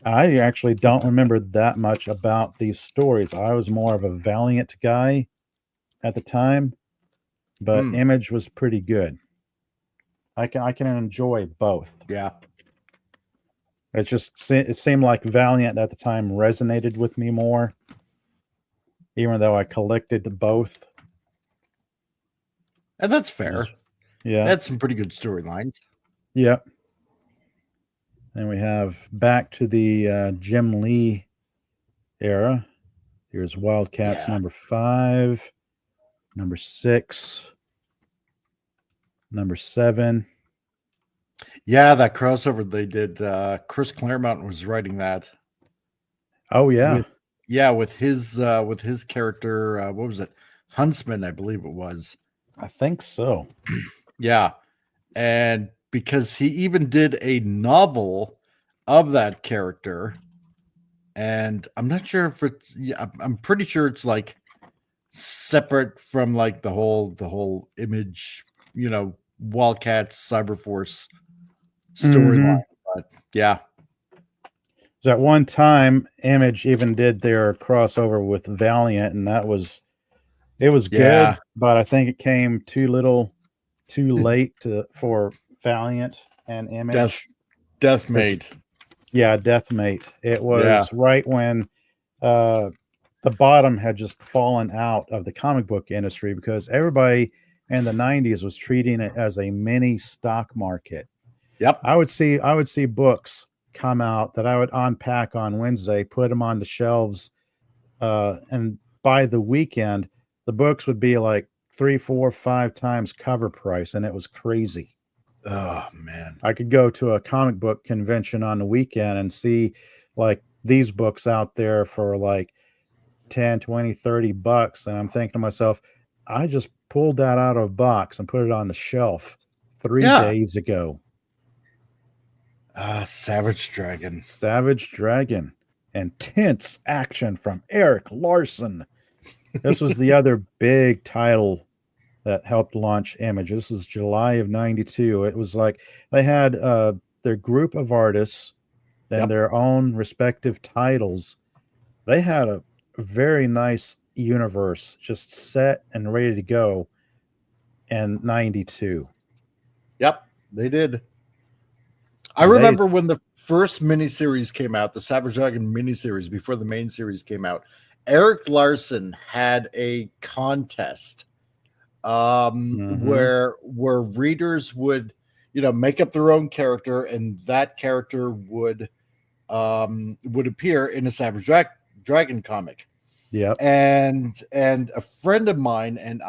I actually don't remember that much about these stories. I was more of a Valiant guy at the time, but Mm, Image was pretty good. I can enjoy both. yeah. It seemed like Valiant at the time resonated with me more, even though I collected both. And that's Just, fair. yeah, That's some pretty good storylines. yeah. And we have back to the Jim Lee era. Here's Wildcats Yeah. number 5, number 6, number 7. Yeah, that crossover they did. Chris Claremont was writing that Oh yeah, with with his character. What was it? Huntsman, I believe it was. I think so. Yeah, and because he even did a novel of that character, and I'm not sure if it's. Yeah, I'm pretty sure it's like separate from like the whole image. Wildcats Cyberforce storyline. Mm-hmm. But yeah, So at one time, Image even did their crossover with Valiant, and it was yeah, good, but I think it came too late for Valiant and death Image. death Because mate. yeah, Deathmate. It Yeah. was right when uh, the bottom had just fallen out of the comic book industry because everybody in the '90s was treating it as a mini stock market. Yep. I would see books come out that I would unpack on Wednesday, put them on the shelves, and by the weekend, the books would be like 3, 4, 5 times cover price, and it was crazy. Oh man. I could go to a comic book convention on the weekend and see like these books out there for like 10, 20, $30. And I'm thinking to myself, I just pulled that out of a box and put it on the shelf 3 Yeah. days ago. Savage Dragon. Savage Dragon, intense action from Eric Larson. This was the other big title that helped launch Image. This was July of '92. It was like they had their group of artists and Yep. their own respective titles. They had a very nice universe just set and ready to go in '92. Yep. They did. I And they remember when the first miniseries came out, the Savage Dragon miniseries before the main series came out. Eric Larson had a contest Mhm. where readers would make up their own character, and that character would appear in a Dragon comic. Yep. And a friend of mine and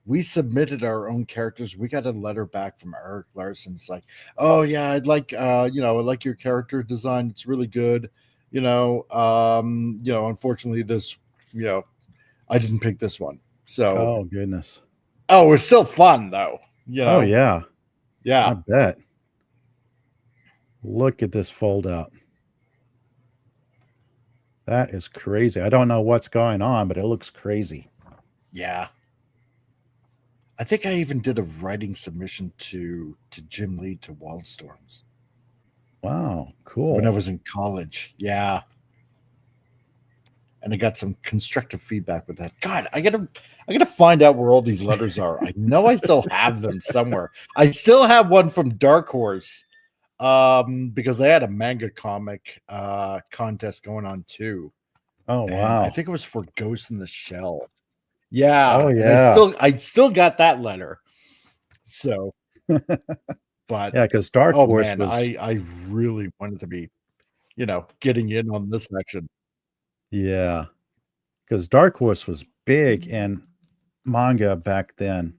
we submitted our own characters. We got a letter back from Eric Larson. It's like, oh yeah, I like your character design. It's really good. Unfortunately this, you know, I didn't pick this one. So Oh goodness. oh, it was still fun though, Oh yeah. I Yeah. bet. Look at this fold out. That is crazy. I don't know what's going on, but it looks crazy. Yeah. I think I even did a writing submission to Jim Lee to Wildstorms Wow, when I cool. was in college. Yeah. And I got some constructive feedback with that. God, I gotta find out where all these letters are. I know I still have them somewhere. I still have one from Dark Horse, because they had a manga comic contest going on too, Oh and I wow. think it was for Ghost in the Shell. Oh Yeah, and yeah. I still got that letter. So, but Yeah, because Dark oh Horse man, was I really wanted to be getting in on this action. yeah, because Dark Horse was big in manga back then.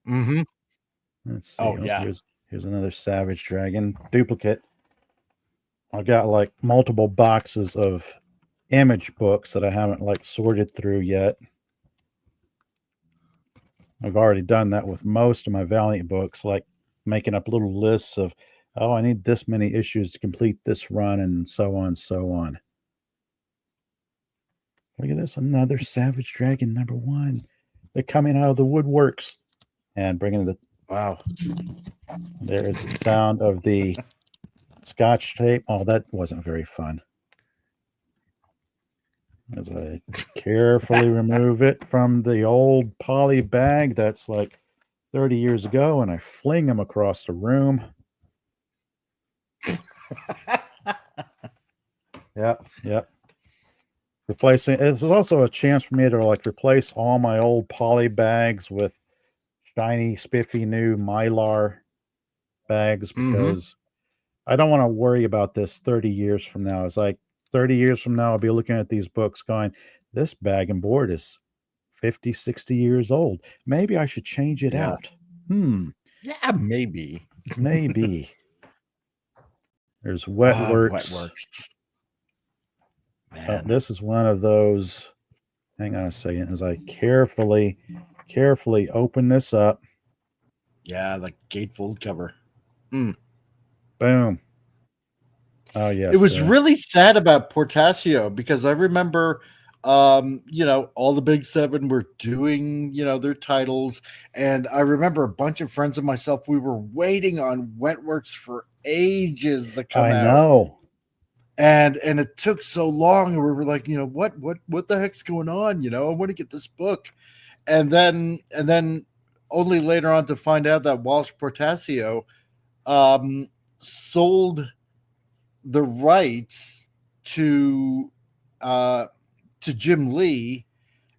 Hmm. Let's see. Oh Oh, yeah. here's another Savage Dragon duplicate. I got like multiple boxes of Image books that I haven't like sorted through yet. I've already done that with most of my Valiant books, like making up little lists of, oh, I need this many issues to complete this run, and so on and so on. Look at this, another Savage Dragon #1. They're coming out of the woodworks and bringing the, Wow. there is the sound of the Scotch tape. Oh, that wasn't very fun. As I carefully remove it from the old poly bag that's like 30 years ago, and I fling them across the room. Yep. Replacing, this is also a chance for me to like replace all my old poly bags with shiny, spiffy new Mylar bags, because I don't want to worry about this 30 years from now. It's like 30 years from now, I'll be looking at these books going, this bag and board is 50, 60 years old. Maybe I should change it out. Yeah, maybe. Maybe. There's Wetworks. Man. This is one of those. Hang on a second as I carefully open this up. Yeah, the gatefold cover. Boom. Oh, yes. It was really sad about Portasio, because I remember, all the big seven were doing, their titles. And I remember a bunch of friends of myself, we were waiting on Wetworks for ages to come out. I know. And it took so long. And we were like, what the heck's going on? I want to get this book. And then only later on to find out that Walsh Portasio sold the rights to Jim Lee,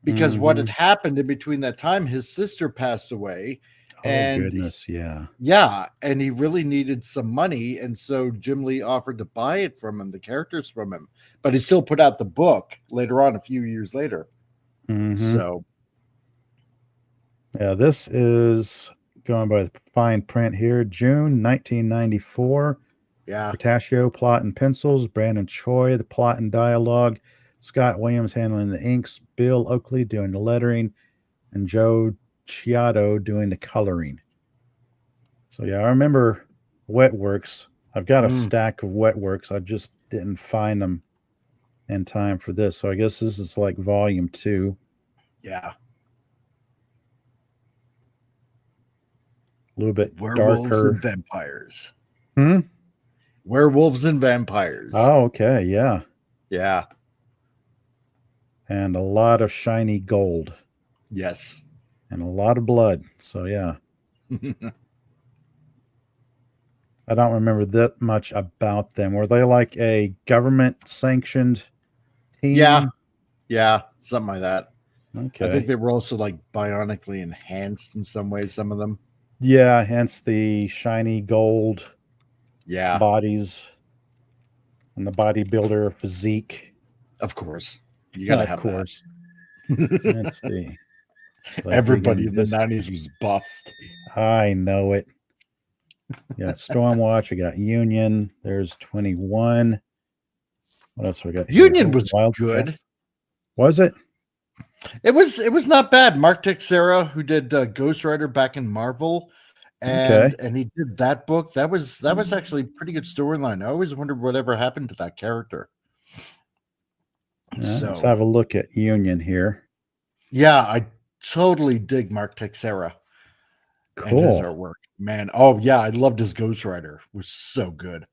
because what had happened in between that time, his sister passed away. Oh, goodness, yeah. Yeah, and he really needed some money, and so Jim Lee offered to buy it from him, the characters from him, but he still put out the book later on, a few years later. So, yeah, this is going by the fine print here, June 1994. Yeah. Portasio plot and pencils, Brandon Choi the plot and dialogue, Scott Williams handling the inks, Bill Oakley doing the lettering, and Joe Chiato doing the coloring. So yeah, I remember Wetworks. I've got a stack of Wetworks. I just didn't find them in time for this. So I guess this is like volume 2. Yeah. A little bit Werewolves darker. and vampires. Hmm? Werewolves and vampires. Oh, okay. Yeah. Yeah. And a lot of shiny gold. Yes. And a lot of blood. So yeah. I don't remember that much about them. Were they like a government sanctioned team? Yeah, something like that. Okay. I think they were also like bionically enhanced in some way, some of them. Yeah, hence the shiny gold bodies and the bodybuilder physique. Of course. You gotta have course. Let's see. Like everybody in the 90s was buff. I know it. You got Stormwatch, I got Union. There's 21. What else we got here? Union was good. Was it? It was not bad. Mark Texeira, who did Ghost Rider back in Marvel, and he did that book. That was actually a pretty good storyline. I always wondered whatever happened to that character. So let's have a look at Union here. Yeah, I totally dig Mark Texeira. Cool. And his artwork. Man, oh yeah, I loved his Ghost Rider. It was so good.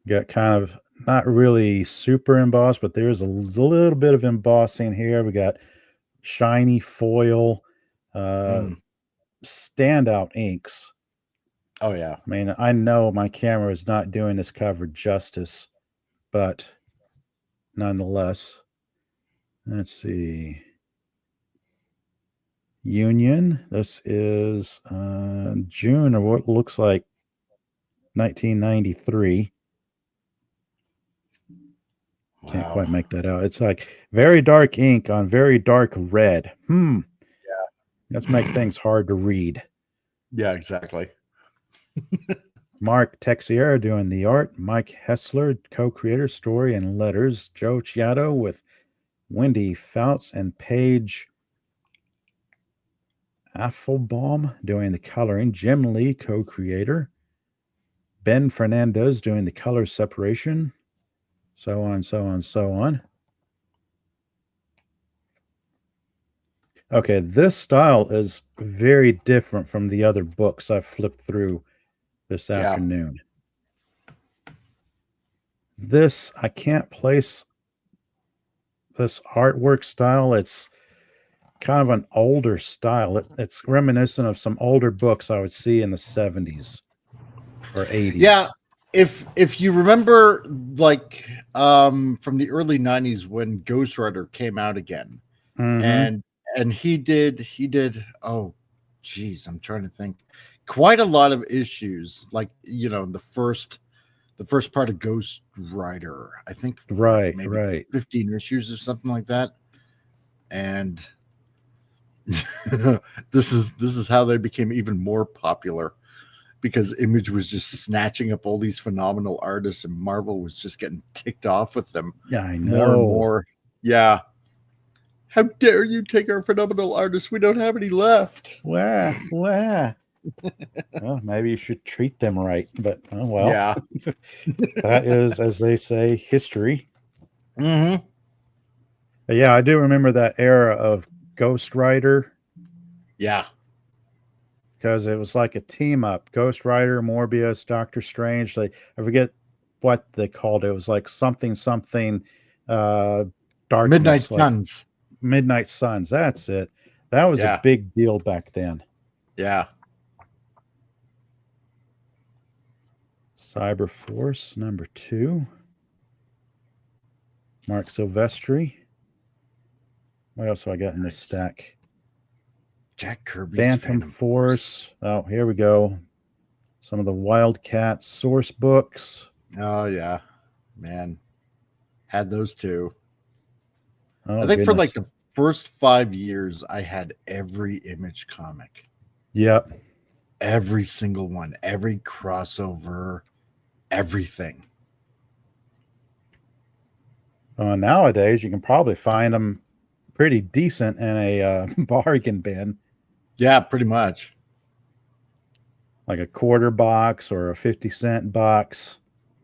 Got kind of not really super embossed, but there's a little bit of embossing here. We got shiny foil, standout inks. Oh yeah. I mean, I know my camera is not doing this cover justice, but nonetheless, let's see. Union. This is June, or what looks like 1993. Can't quite make that out. It's like very dark ink on very dark red. Yeah. Let's make things hard to read. Yeah, exactly. Mark Texiera doing the art. Mike Hessler, co-creator, story and letters. Joe Chiato with Wendy Fouts and Paige Affelbaum doing the coloring. Jim Lee, co-creator. Ben Fernandez doing the color separation. So on, so on, so on. Okay, this style is very different from the other books I've flipped through this Yeah. afternoon. This, I can't place this artwork style. It's kind of an older style. It's reminiscent of some older books I would see in the 70s or 80s. Yeah. If you remember, like, from the early 90s when Ghost Rider came out again, Mm-hmm. and he did, oh geez, I'm trying to think, quite a lot of issues, like, the first part of Ghost Rider, I think, Right, maybe right. 15 issues or something like that. And this is how they became even more popular, because Image was just snatching up all these phenomenal artists, and Marvel was just getting ticked off with them Yeah, I more and know. more. Yeah. How dare you take our phenomenal artists? We don't have any left. Wah, wah. Well, maybe you should treat them right. But, oh well. Yeah. That is, as they say, history. Mm-hmm. But yeah, I do remember that era of Ghost Rider Yeah. because it was like a team up. Ghost Rider, Morbius, Doctor Strange. I forget what they called it. It was like something darkness. Midnight Like Suns. Midnight Suns. That's it. That was a Yeah. big deal back then. Yeah. Cyber Force #2. Mark Silvestri. What else have I got in this stack? Jack Kirby's Phantom Force. Oh, here we go. Some of the Wildcat source books. Oh yeah, man, had those too. Oh, I think goodness. for like the first 5 years, I had every Image comic. Yep. Every single one, every crossover, everything. Nowadays, you can probably find them pretty decent in a bargain bin. Yeah, pretty much. Like a quarter box or a 50-cent box.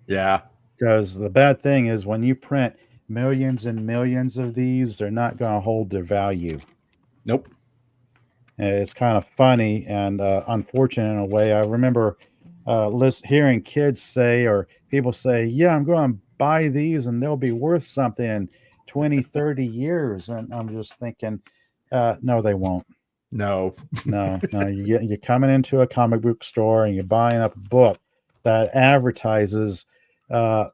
Yeah. Because the bad thing is when you print millions and millions of these, they're not going to hold their value. Nope. It's kind of funny and unfortunate in a way. I remember hearing kids say, or people say, yeah, I'm going to buy these and they'll be worth something in 20, 30 years. And I'm just thinking, no, they won't. No. No. You're coming into a comic book store and you're buying up a book that advertises 5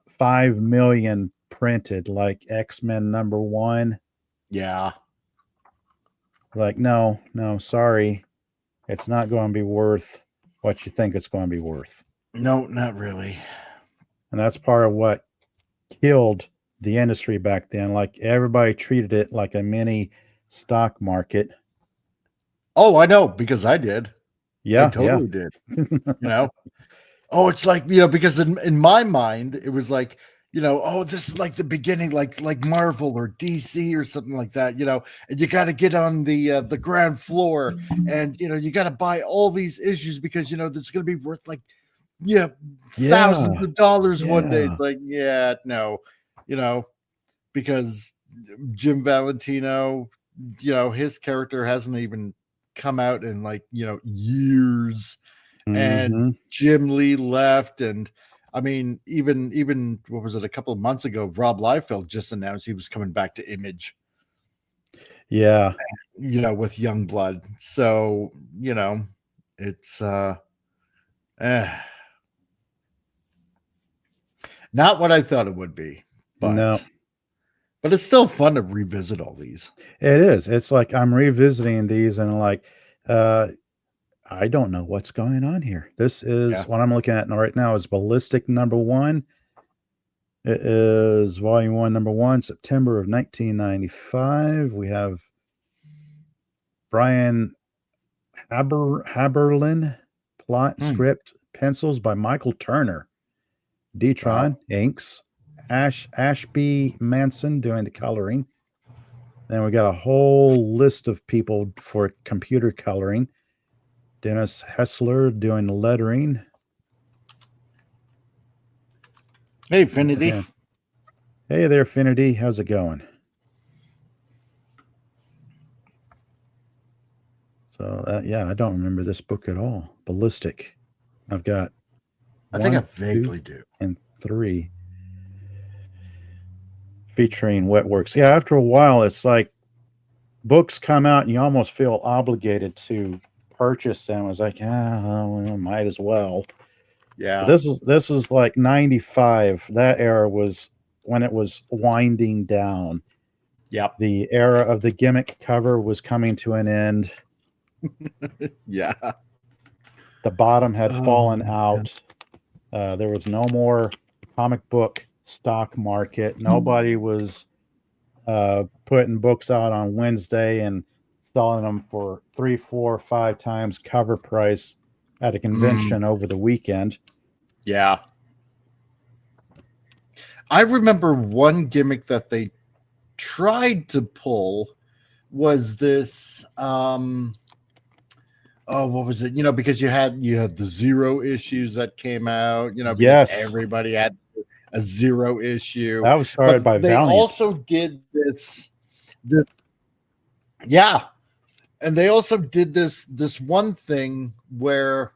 million printed, like X-Men #1. Yeah. Like, no, sorry. It's not going to be worth what you think it's going to be worth. No, not really. And that's part of what killed the industry back then. Like, everybody treated it like a mini stock market. Oh, I know, because I did. Yeah, I totally did. Oh, it's like, because in my mind, it was like, oh, this is like the beginning, like Marvel or DC or something like that, and you got to get on the ground floor, and you got to buy all these issues because there's going to be worth like thousands of dollars one day. It's like, no, because Jim Valentino, his character hasn't even come out in like years. And Jim Lee left, and I mean, even what was it, a couple of months ago, Rob Liefeld just announced he was coming back to Image. Yeah. With Youngblood. So, it's not what I thought it would be, but it's still fun to revisit all these. It is. It's like I'm revisiting these and like I don't know what's going on here. This is what I'm looking at right now is Ballistic #1. It is volume 1, #1, September of 1995. We have Brian Haberlin plot script, pencils by Michael Turner. D-Tron inks. Ashby Manson doing the coloring. Then we got a whole list of people for computer coloring. Dennis Hessler doing the lettering. Hey, Finity. Hey there, Finity. How's it going? So, yeah, I don't remember this book at all. Ballistic. I've got I think I vaguely do. And 3. Featuring Wetworks. Yeah, after a while, it's like books come out and you almost feel obligated to purchase them. It's like, well, might as well. Yeah. But this is like 95. That era was when it was winding down. Yep. The era of the gimmick cover was coming to an end. Yeah. The bottom had fallen out. There was no more comic book stock market. Nobody was putting books out on Wednesday and selling them for 3, 4, 5 times cover price at a convention over the weekend. Yeah. I remember one gimmick that they tried to pull was this what was it? Because you had the Zero issues that came out, because everybody had a Zero issue. That was started by Valiant. They also did this and they also did this one thing where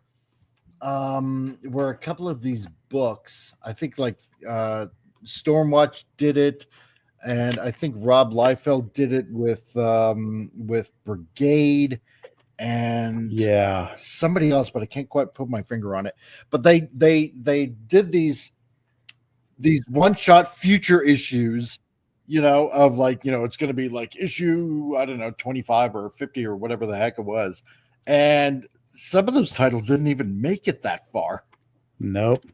a couple of these books, I think like Stormwatch did it, and I think Rob Liefeld did it with Brigade and somebody else, but I can't quite put my finger on it. But they did these one-shot future issues, of like, it's going to be like issue, I don't know, 25 or 50 or whatever the heck it was. And some of those titles didn't even make it that far. Nope.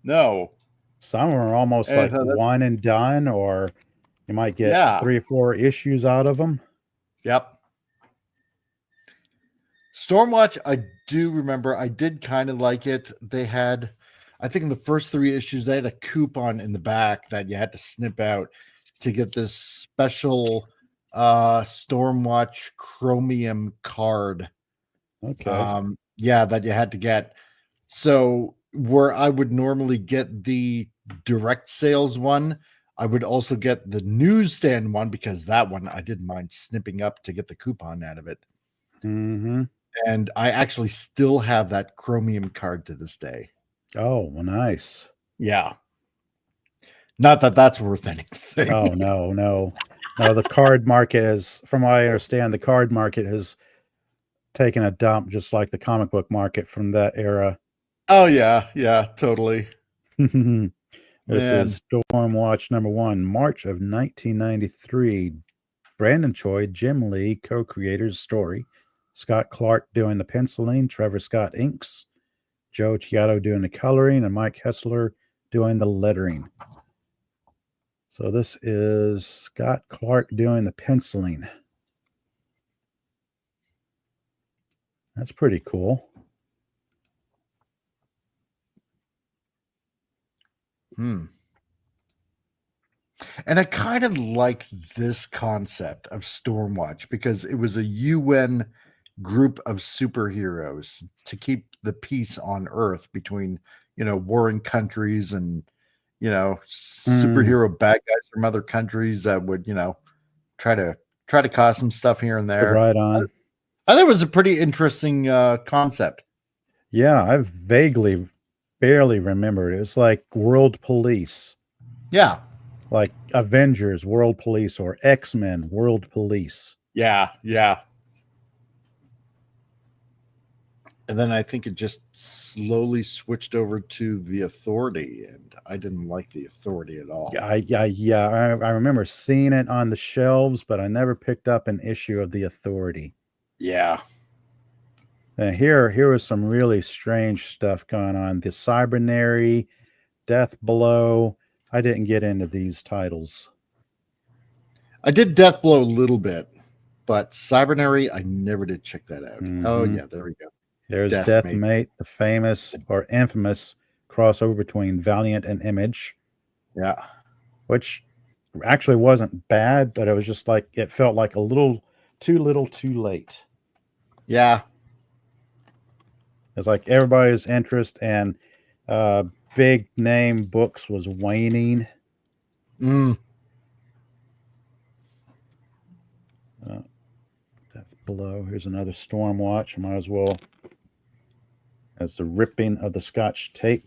No. Some are almost like one and done, or you might get 3 or 4 issues out of them. Yep. Stormwatch, I do remember. I did kind of like it. They had, I think in the first 3 issues, they had a coupon in the back that you had to snip out to get this special Stormwatch Chromium card. Okay. That you had to get. So where I would normally get the direct sales one, I would also get the newsstand one, because that one I didn't mind snipping up to get the coupon out of it. Mm-hmm. And I actually still have that Chromium card to this day. Oh, well, nice. Yeah. Not that that's worth anything. Oh, no. The card market is, from what I understand, the card market has taken a dump, just like the comic book market from that era. Oh, yeah. Yeah, totally. This is Stormwatch #1, March of 1993. Brandon Choi, Jim Lee, co-creators, story. Scott Clark doing the penciling, Trevor Scott inks, Joe Chiato doing the coloring, and Mike Hessler doing the lettering. So this is Scott Clark doing the penciling. That's pretty cool. And I kind of like this concept of Stormwatch, because it was a UN group of superheroes to keep the peace on Earth between, warring countries and, superhero bad guys from other countries that would, try to cause some stuff here and there. Right on. I think it was a pretty interesting concept. Yeah, I barely remember it. It's like World Police. Yeah. Like Avengers, World Police, or X-Men, World Police. Yeah, yeah. And then I think it just slowly switched over to the Authority, and I didn't like the Authority at all. I remember seeing it on the shelves, but I never picked up an issue of the Authority. Yeah. And here was some really strange stuff going on. The Cybernary, Death Blow. I didn't get into these titles. I did Death Blow a little bit, but Cybernary, I never did check that out. Mm-hmm. Oh, yeah, there we go. There's Deathmate. Deathmate, the famous or infamous crossover between Valiant and Image, Yeah. which actually wasn't bad, but it was just like it felt like a little, too late. Yeah. It's like everybody's interest in big name books was waning. Mm. Death Below. Here's another Storm Watch. I might as well, as the ripping of the Scotch tape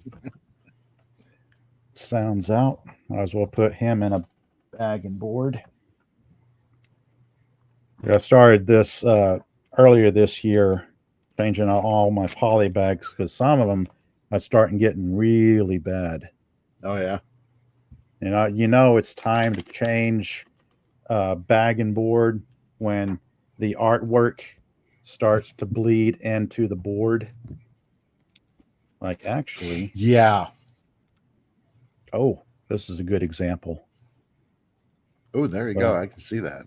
sounds out, might as well put him in a bag and board. I started this earlier this year, changing out all my poly bags because some of them are starting getting really bad. Oh yeah. It's time to change bag and board when the artwork starts to bleed into the board. Like actually, Yeah. oh, this is a good example. Oh, there you go. I can see that.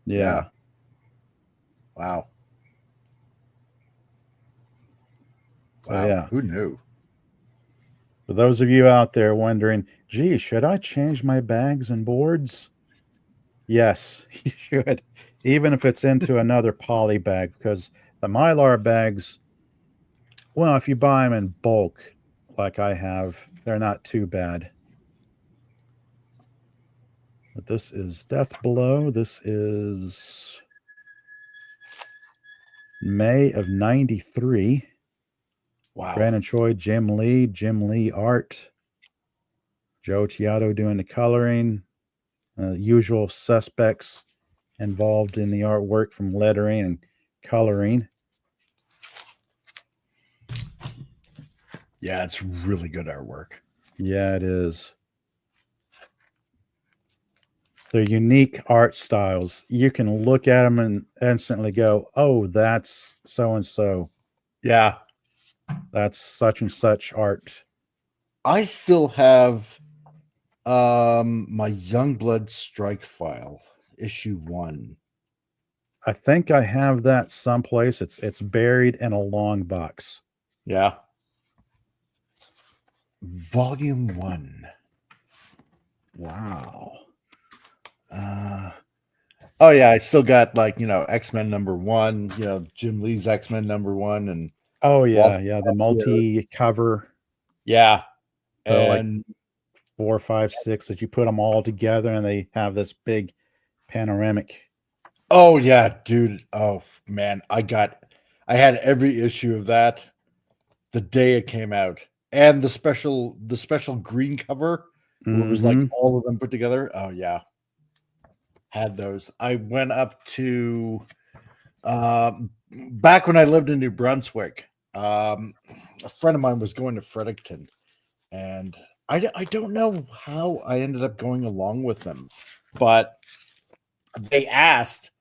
Yeah. Wow. So, Wow. yeah. Who knew? For those of you out there wondering, gee, should I change my bags and boards? Yes, you should. Even if it's into another poly bag, because the Mylar bags, well, if you buy them in bulk, like I have, they're not too bad. But this is Death Below. This is May of 93. Wow. Brandon Choi, Jim Lee art. Joe Chiato doing the coloring. Usual suspects involved in the artwork from lettering and coloring. Yeah, it's really good artwork. Yeah, it is. They're unique art styles. You can look at them and instantly go, oh, that's so and so. Yeah. That's such and such art. I still have my Youngblood Strike file, issue 1. I think I have that someplace. It's buried in a long box. Yeah. Volume 1. Wow. Oh yeah, I still got X-Men #1, Jim Lee's X-Men #1, and oh yeah, the multi cover. Yeah. And like 4, 5, 6 that you put them all together and they have this big panoramic. Oh yeah, dude. Oh man, I had every issue of that the day it came out, and the special green cover where it was like all of them put together. Oh yeah, had those. I went up to back when I lived in New Brunswick. A friend of mine was going to Fredericton, and I don't know how I ended up going along with them, but they asked.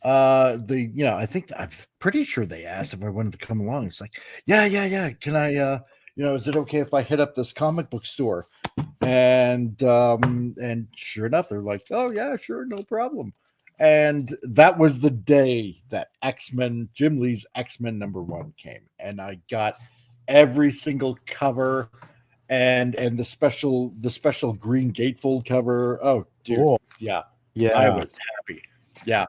I think I'm pretty sure they asked if I wanted to come along. It's like, yeah. Can I, is it okay if I hit up this comic book store? And sure enough, they're like, oh yeah, sure, no problem. And that was the day that Jim Lee's X-Men #1 came, and I got every single cover and the special green gatefold cover. Oh, dude, cool. Yeah, I was happy. Yeah.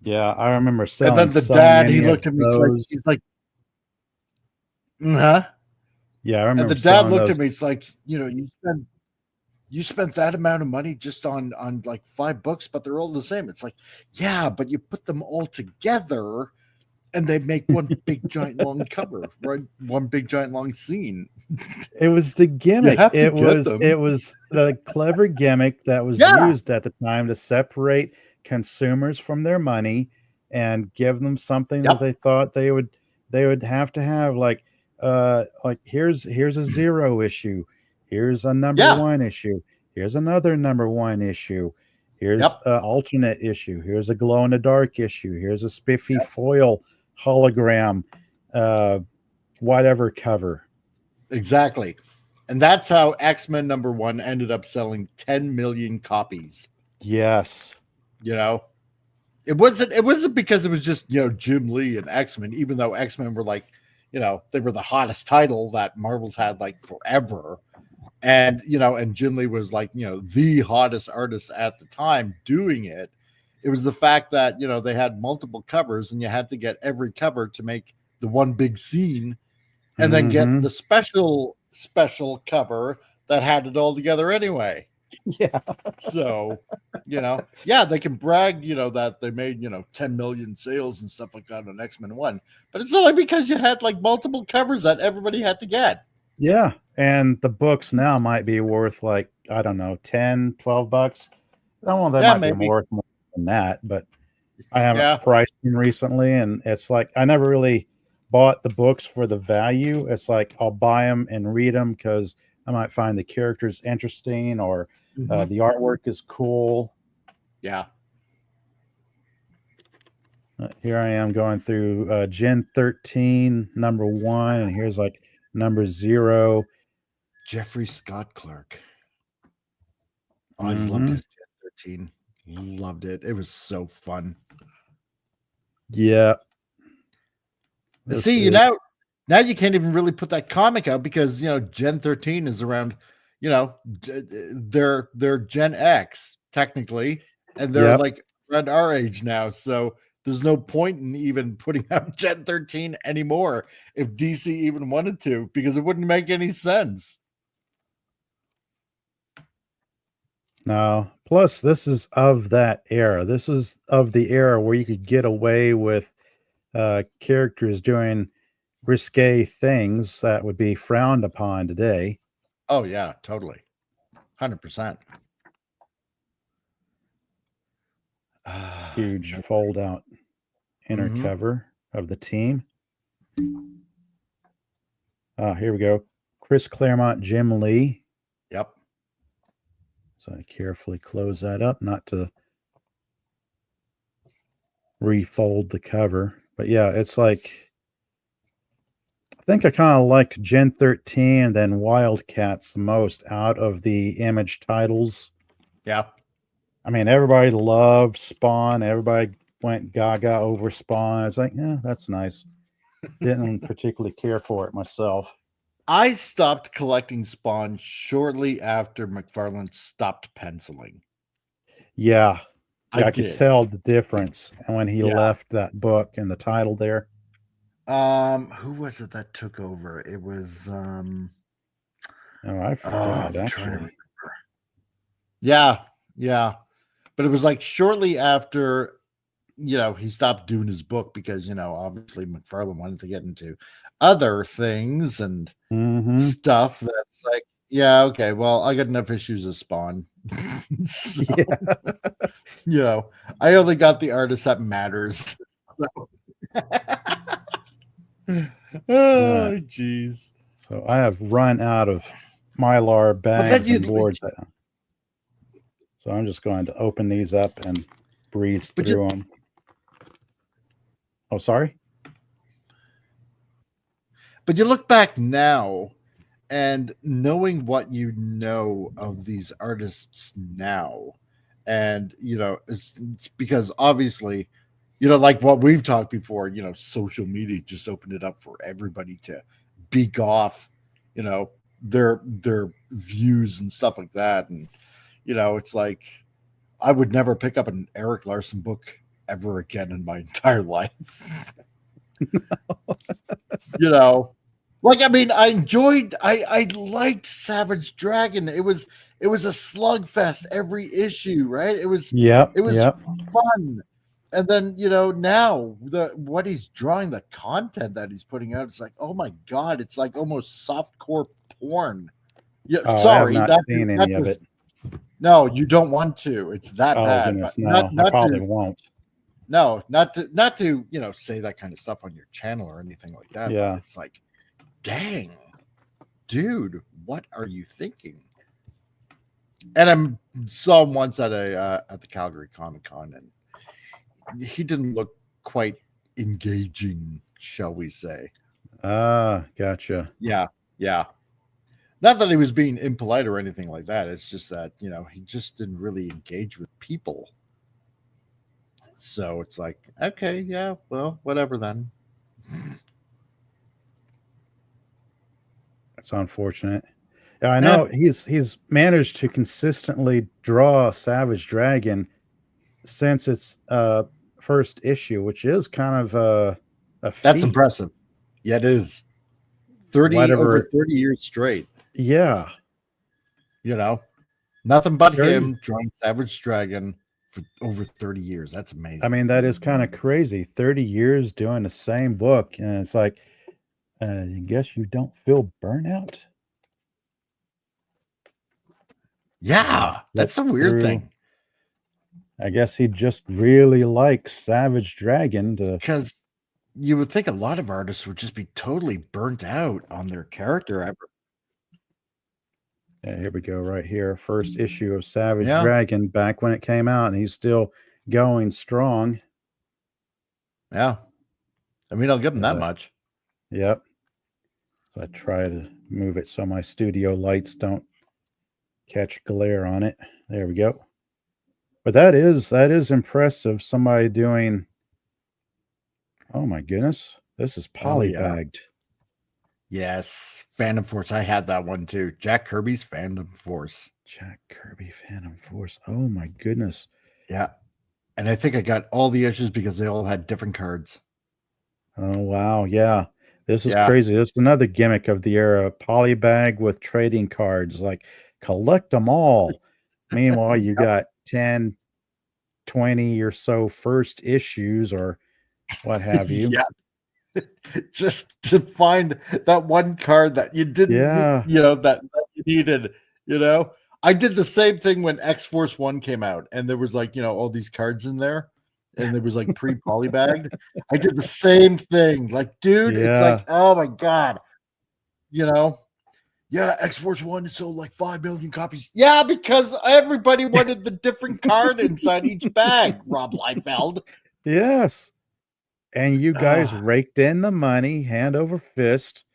Yeah, I remember selling. And then the dad, he looked at me. He's like, huh? Yeah, I remember. And the dad looked at me. It's like, you spent that amount of money just on like 5 books, but they're all the same. It's like, yeah, but you put them all together, and they make one big giant long cover, right? One big giant long scene. It was the gimmick. It was the clever gimmick that was used at the time to separate consumers from their money and give them something that they thought they would have to have. Like here's a 0 issue. Here's a #1 issue. Here's another #1 issue. Here's an alternate issue. Here's a glow in the dark issue. Here's a spiffy foil hologram, whatever cover. Exactly. And that's how X-Men #1 ended up selling 10 million copies. Yes. You know? It wasn't because it was just Jim Lee and X-Men, even though X-Men were like, they were the hottest title that Marvel's had like forever. And and Jim Lee was like, the hottest artist at the time doing it. It was the fact that they had multiple covers and you had to get every cover to make the one big scene, and then get Mm-hmm. the special cover that had it all together anyway. Yeah. So, yeah, they can brag, that they made, 10 million sales and stuff like that on X-Men 1. But it's only because you had like multiple covers that everybody had to get. Yeah. And the books now might be worth like, I don't know, 10, $12. Well, they Yeah, might be maybe. worth more than that, but I haven't Yeah. priced them recently. And it's like, I never really bought the books for the value. It's like, I'll buy them and read them because I might find the characters interesting or Mhm. the artwork is cool. Yeah. Here I am going through Gen 13, number 1, and here's like number 0. Jeffrey Scott Clark. Oh, I loved Mm-hmm. his Gen 13. Loved it. It was so fun. Yeah. This See, is, now you can't even really put that comic out because Gen 13 is around, they're Gen X technically, and they're yep. like around our age now. So there's no point in even putting out Gen 13 anymore if DC even wanted to, because it wouldn't make any sense. No. Plus, this is of that era. This is of the era where you could get away with characters doing risque things that would be frowned upon today. Oh yeah, totally. 100%. Huge fold out inner Mm-hmm. cover of the team. Here we go. Chris Claremont, Jim Lee. Yep. So I carefully close that up, not to refold the cover. But yeah, it's like, I think I kind of liked Gen 13 and then Wildcats the most out of the Image titles. Yeah. I mean, everybody loved Spawn. Everybody went gaga over Spawn. It's like, yeah, that's nice. Didn't particularly care for it myself. I stopped collecting Spawn shortly after McFarlane stopped penciling. Yeah. I I could did. tell the difference when he Yeah. left that book and the title there. Who was it that took over? It was Oh, I I'm forgot, trying to actually. remember. Yeah, yeah. But it was like shortly after he stopped doing his book because obviously McFarlane wanted to get into other things and Mm-hmm. stuff that's like, yeah, okay, well, I got enough issues of Spawn. So, Yeah. I only got the artist that matters. So. All right. Oh, jeez. So I have run out of Mylar But then bags you and boards. So I'm just going to open these up and breeze but you through them. Oh, sorry? but you look back now and knowing what you know of these artists now, and it's because obviously like what we've talked before, social media just opened it up for everybody to beak off their views and stuff like that. And it's like I would never pick up an Eric Larson book ever again in my entire life. you know like, I mean, I liked Savage Dragon. It was a slugfest every issue, right? Yep. It was Yep. fun. And then, now what he's drawing, the content that he's putting out, it's like, oh my god, it's like almost softcore porn. Yeah, Oh, I have sorry, not seen any of it. no, you don't want to. It's that Oh, bad, but goodness. No, I probably won't. not to say that kind of stuff on your channel or anything like that. Yeah. But it's like, dang, dude, what are you thinking? And I saw him once at the Calgary Comic Con, and he didn't look quite engaging, shall we say? Gotcha. Yeah, yeah. Not that he was being impolite or anything like that. It's just that he just didn't really engage with people. So it's like, okay, yeah, well, whatever then. That's unfortunate. Yeah, I Yeah, know he's managed to consistently draw Savage Dragon since its first issue, which is kind of a that's feat. impressive. Yeah, it is. 30 over Whatever. 30 years straight, Yeah. you know. Nothing but 30. him drawing Savage Dragon for over 30 years. That's I amazing. mean, that is kind of crazy. 30 years doing the same book. And it's like, I guess you don't feel burnout. Yeah, Flip that's the weird through. thing. I guess he just really likes Savage Dragon to. Because you would think a lot of artists would just be totally burnt out on their character. Yeah, here we go, right here. First issue of Savage Yeah, Dragon back when it came out, and he's still going strong. yeah. I mean, I'll give them As that I, much. yep. So I try to move it so my studio lights don't catch glare on it. There we go. But that is impressive. Somebody doing. Oh my goodness, this is Oh, yeah. polybagged. Yes. Phantom Force. I had that one too. Jack Kirby's Phantom Force. Jack Kirby Phantom Force. Oh my goodness. Yeah. And I think I got all the issues because they all had different cards. Oh wow, yeah. This is Yeah. crazy. This is another gimmick of the era. Polybag with trading cards. Like collect them all. Meanwhile, you got 10, 20 or so first issues or what have you. Yeah. Just to find that one card that you didn't need, Yeah. that you needed, you know. I did the same thing when X Force 1 came out and there was like, all these cards in there and there was like pre-polybagged. I did the same thing. Like, dude, it's like, Yeah. oh my God. You know, yeah, X Force 1 sold like 5 million copies. Yeah, because everybody wanted the different card inside each bag, Rob Liefeld. Yes. And you guys Ah, raked in the money hand over fist.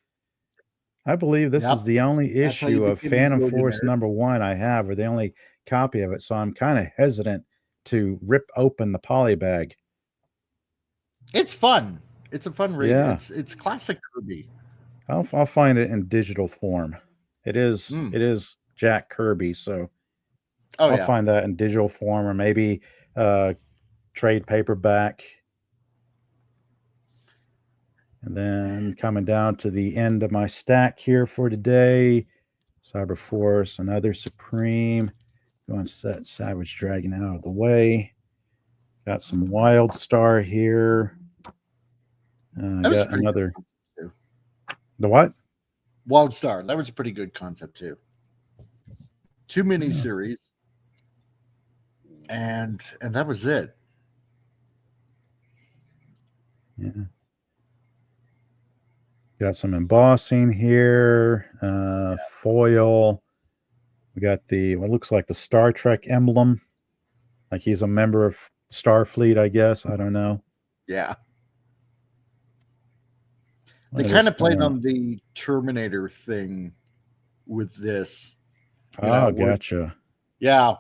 I believe this yep. is the only That's how you issue of became a Phantom Force millionaire. #1 I have, or the only copy of it. So I'm kind of hesitant to rip open the poly bag. It's fun. It's a fun read. Yeah, It's classic Kirby. I'll find it in digital form. It is Mm. it is Jack Kirby, so Oh I'll yeah. find that in digital form, or maybe trade paperback. And then coming down to the end of my stack here for today, Cyber Force, another Supreme. Go and set Savage Dragon out of the way. Got some Wild Star here. That was Got pretty another. good too. The what? Wild Star. That was a pretty good concept too. 2 miniseries. And that was it. Yeah. Got some embossing here. Foil. We got the what looks like the Star Trek emblem. Like he's a member of Starfleet, I guess. I don't know. Yeah. They What kind is of played going on? on the Terminator thing with this. Oh, Where gotcha.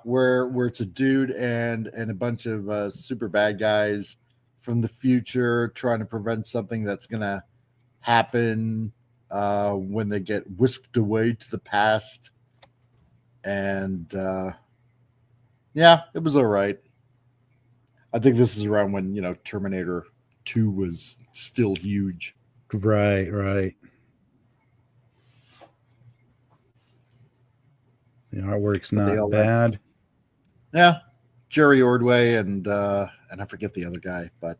where it's a dude and a bunch of super bad guys from the future trying to prevent something that's gonna happen when they get whisked away to the past. And yeah, it was all right. I think this is around when Terminator 2 was still huge. Right, right. The artwork's But they not all had, bad. yeah, Jerry Ordway and I forget the other guy, but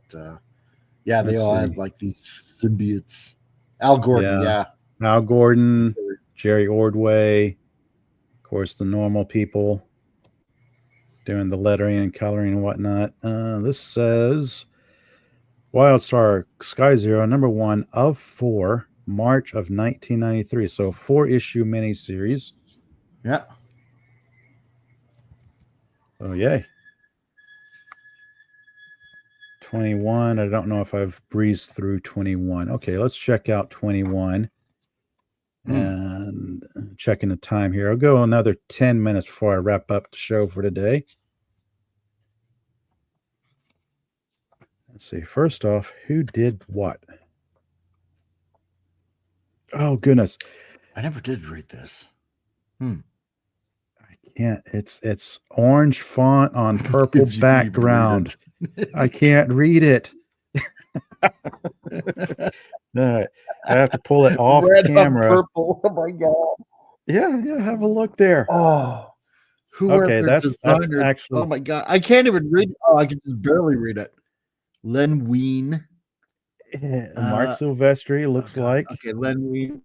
yeah, they Let's all see. had like these symbiotes. Al Gordon, Yeah. yeah. Al Gordon, Jerry Ordway, of course, the normal people doing the lettering and coloring and whatnot. This says Wildstar Sky Zero, #1 of 4, March of 1993. So 4-issue miniseries. Yeah. Oh, yay. 21. I don't know if I've breezed through 21. Okay, let's check out 21. And checking the time here. I'll go another 10 minutes before I wrap up the show for today. Let's see. First off, who did what? Oh goodness, I never did read this. I can't. It's orange font on purple If you can even background. read I can't read it. it. No, I have to pull it off Red on camera. purple. Oh my god. Yeah, have a look there. Oh, Okay, whoever that's designed it. actually Oh my god. I can't even read. Oh, I can just barely read it. Len Wein. Mark Uh, Silvestri. oh Looks god. like Okay, Len Wein.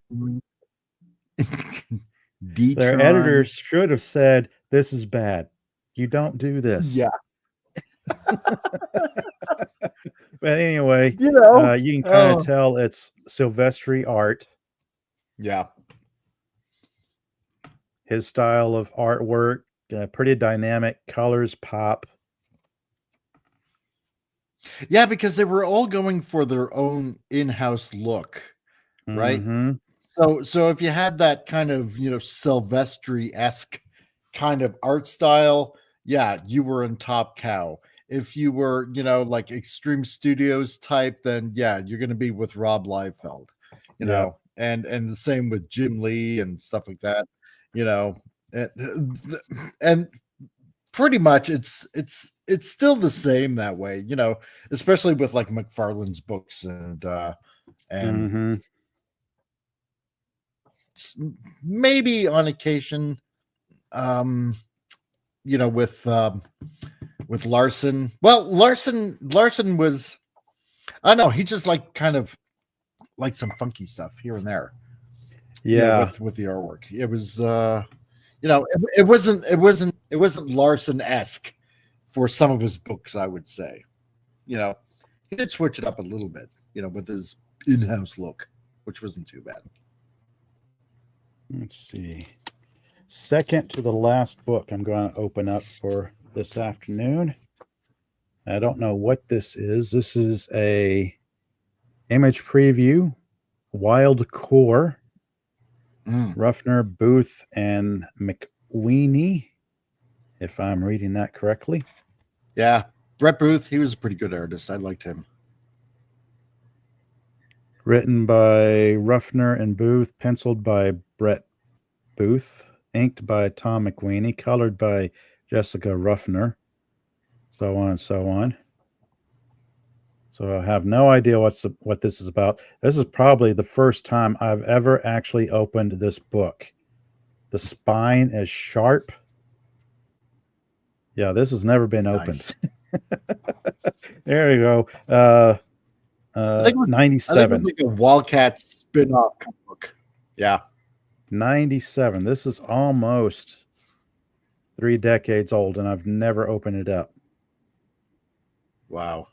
their Detron. editors should have said, "This is bad. You don't do this." Yeah. But anyway, You know. you can kind of Oh. tell it's Silvestri art. Yeah. His style of artwork, pretty dynamic, colors pop. Yeah, because they were all going for their own in-house look, right? Mm-hmm. So if you had that kind of, Silvestri-esque kind of art style, yeah, you were in top cow. If you were, like Extreme Studios type, then yeah, you're going to be with Rob Liefeld, Yeah. and the same with Jim Lee and stuff like that, you know, and pretty much it's still the same that way, especially with like McFarlane's books and Mm-hmm. maybe on occasion, um with Larson. Well, Larson was, I don't know, he just like kind of like some funky stuff here and there, Yeah. with the artwork. It was it wasn't Larson-esque for some of his books, I would say. He did switch it up a little bit, with his in-house look, which wasn't too bad. Let's see. Second to the last book I'm going to open up for this afternoon. I don't know what this is. This is a image preview, Wild Core, Ruffner, Booth, and McWeeny, if I'm reading that correctly. Yeah, Brett Booth, he was a pretty good artist. I liked him. Written by Ruffner and Booth, penciled by Brett Booth, inked by Tom McWeeny, colored by Jessica Ruffner, so on and so on. So I have no idea what this is about. This is probably the first time I've ever actually opened this book. The spine is sharp. Yeah, this has never been opened. Nice. There you go. I think it was 97. like a Wildcat spin-off book. Yeah. 97. This is almost 3 decades old, and I've never opened it up. Wow.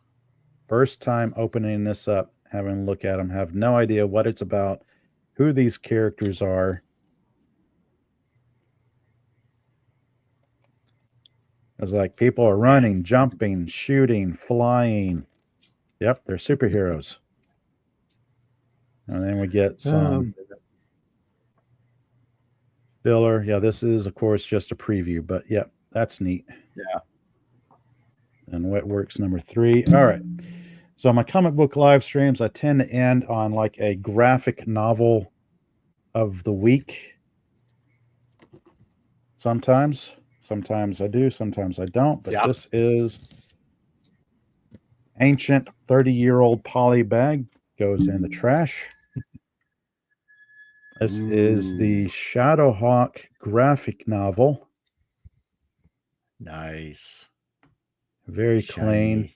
First time opening this up, having a look at them, have no idea what it's about, who these characters are. It's like people are running, jumping, shooting, flying. Yep, they're superheroes. And then we get some filler. Yeah, this is, of course, just a preview, but yep, that's neat. Yeah. And Wetworks number 3. All right. So my comic book live streams, I tend to end on like a graphic novel of the week. Sometimes I do, sometimes I don't. But This is Ancient 30-year-old poly bag, goes in the trash. This is the Shadowhawk graphic novel. Nice. Very clean.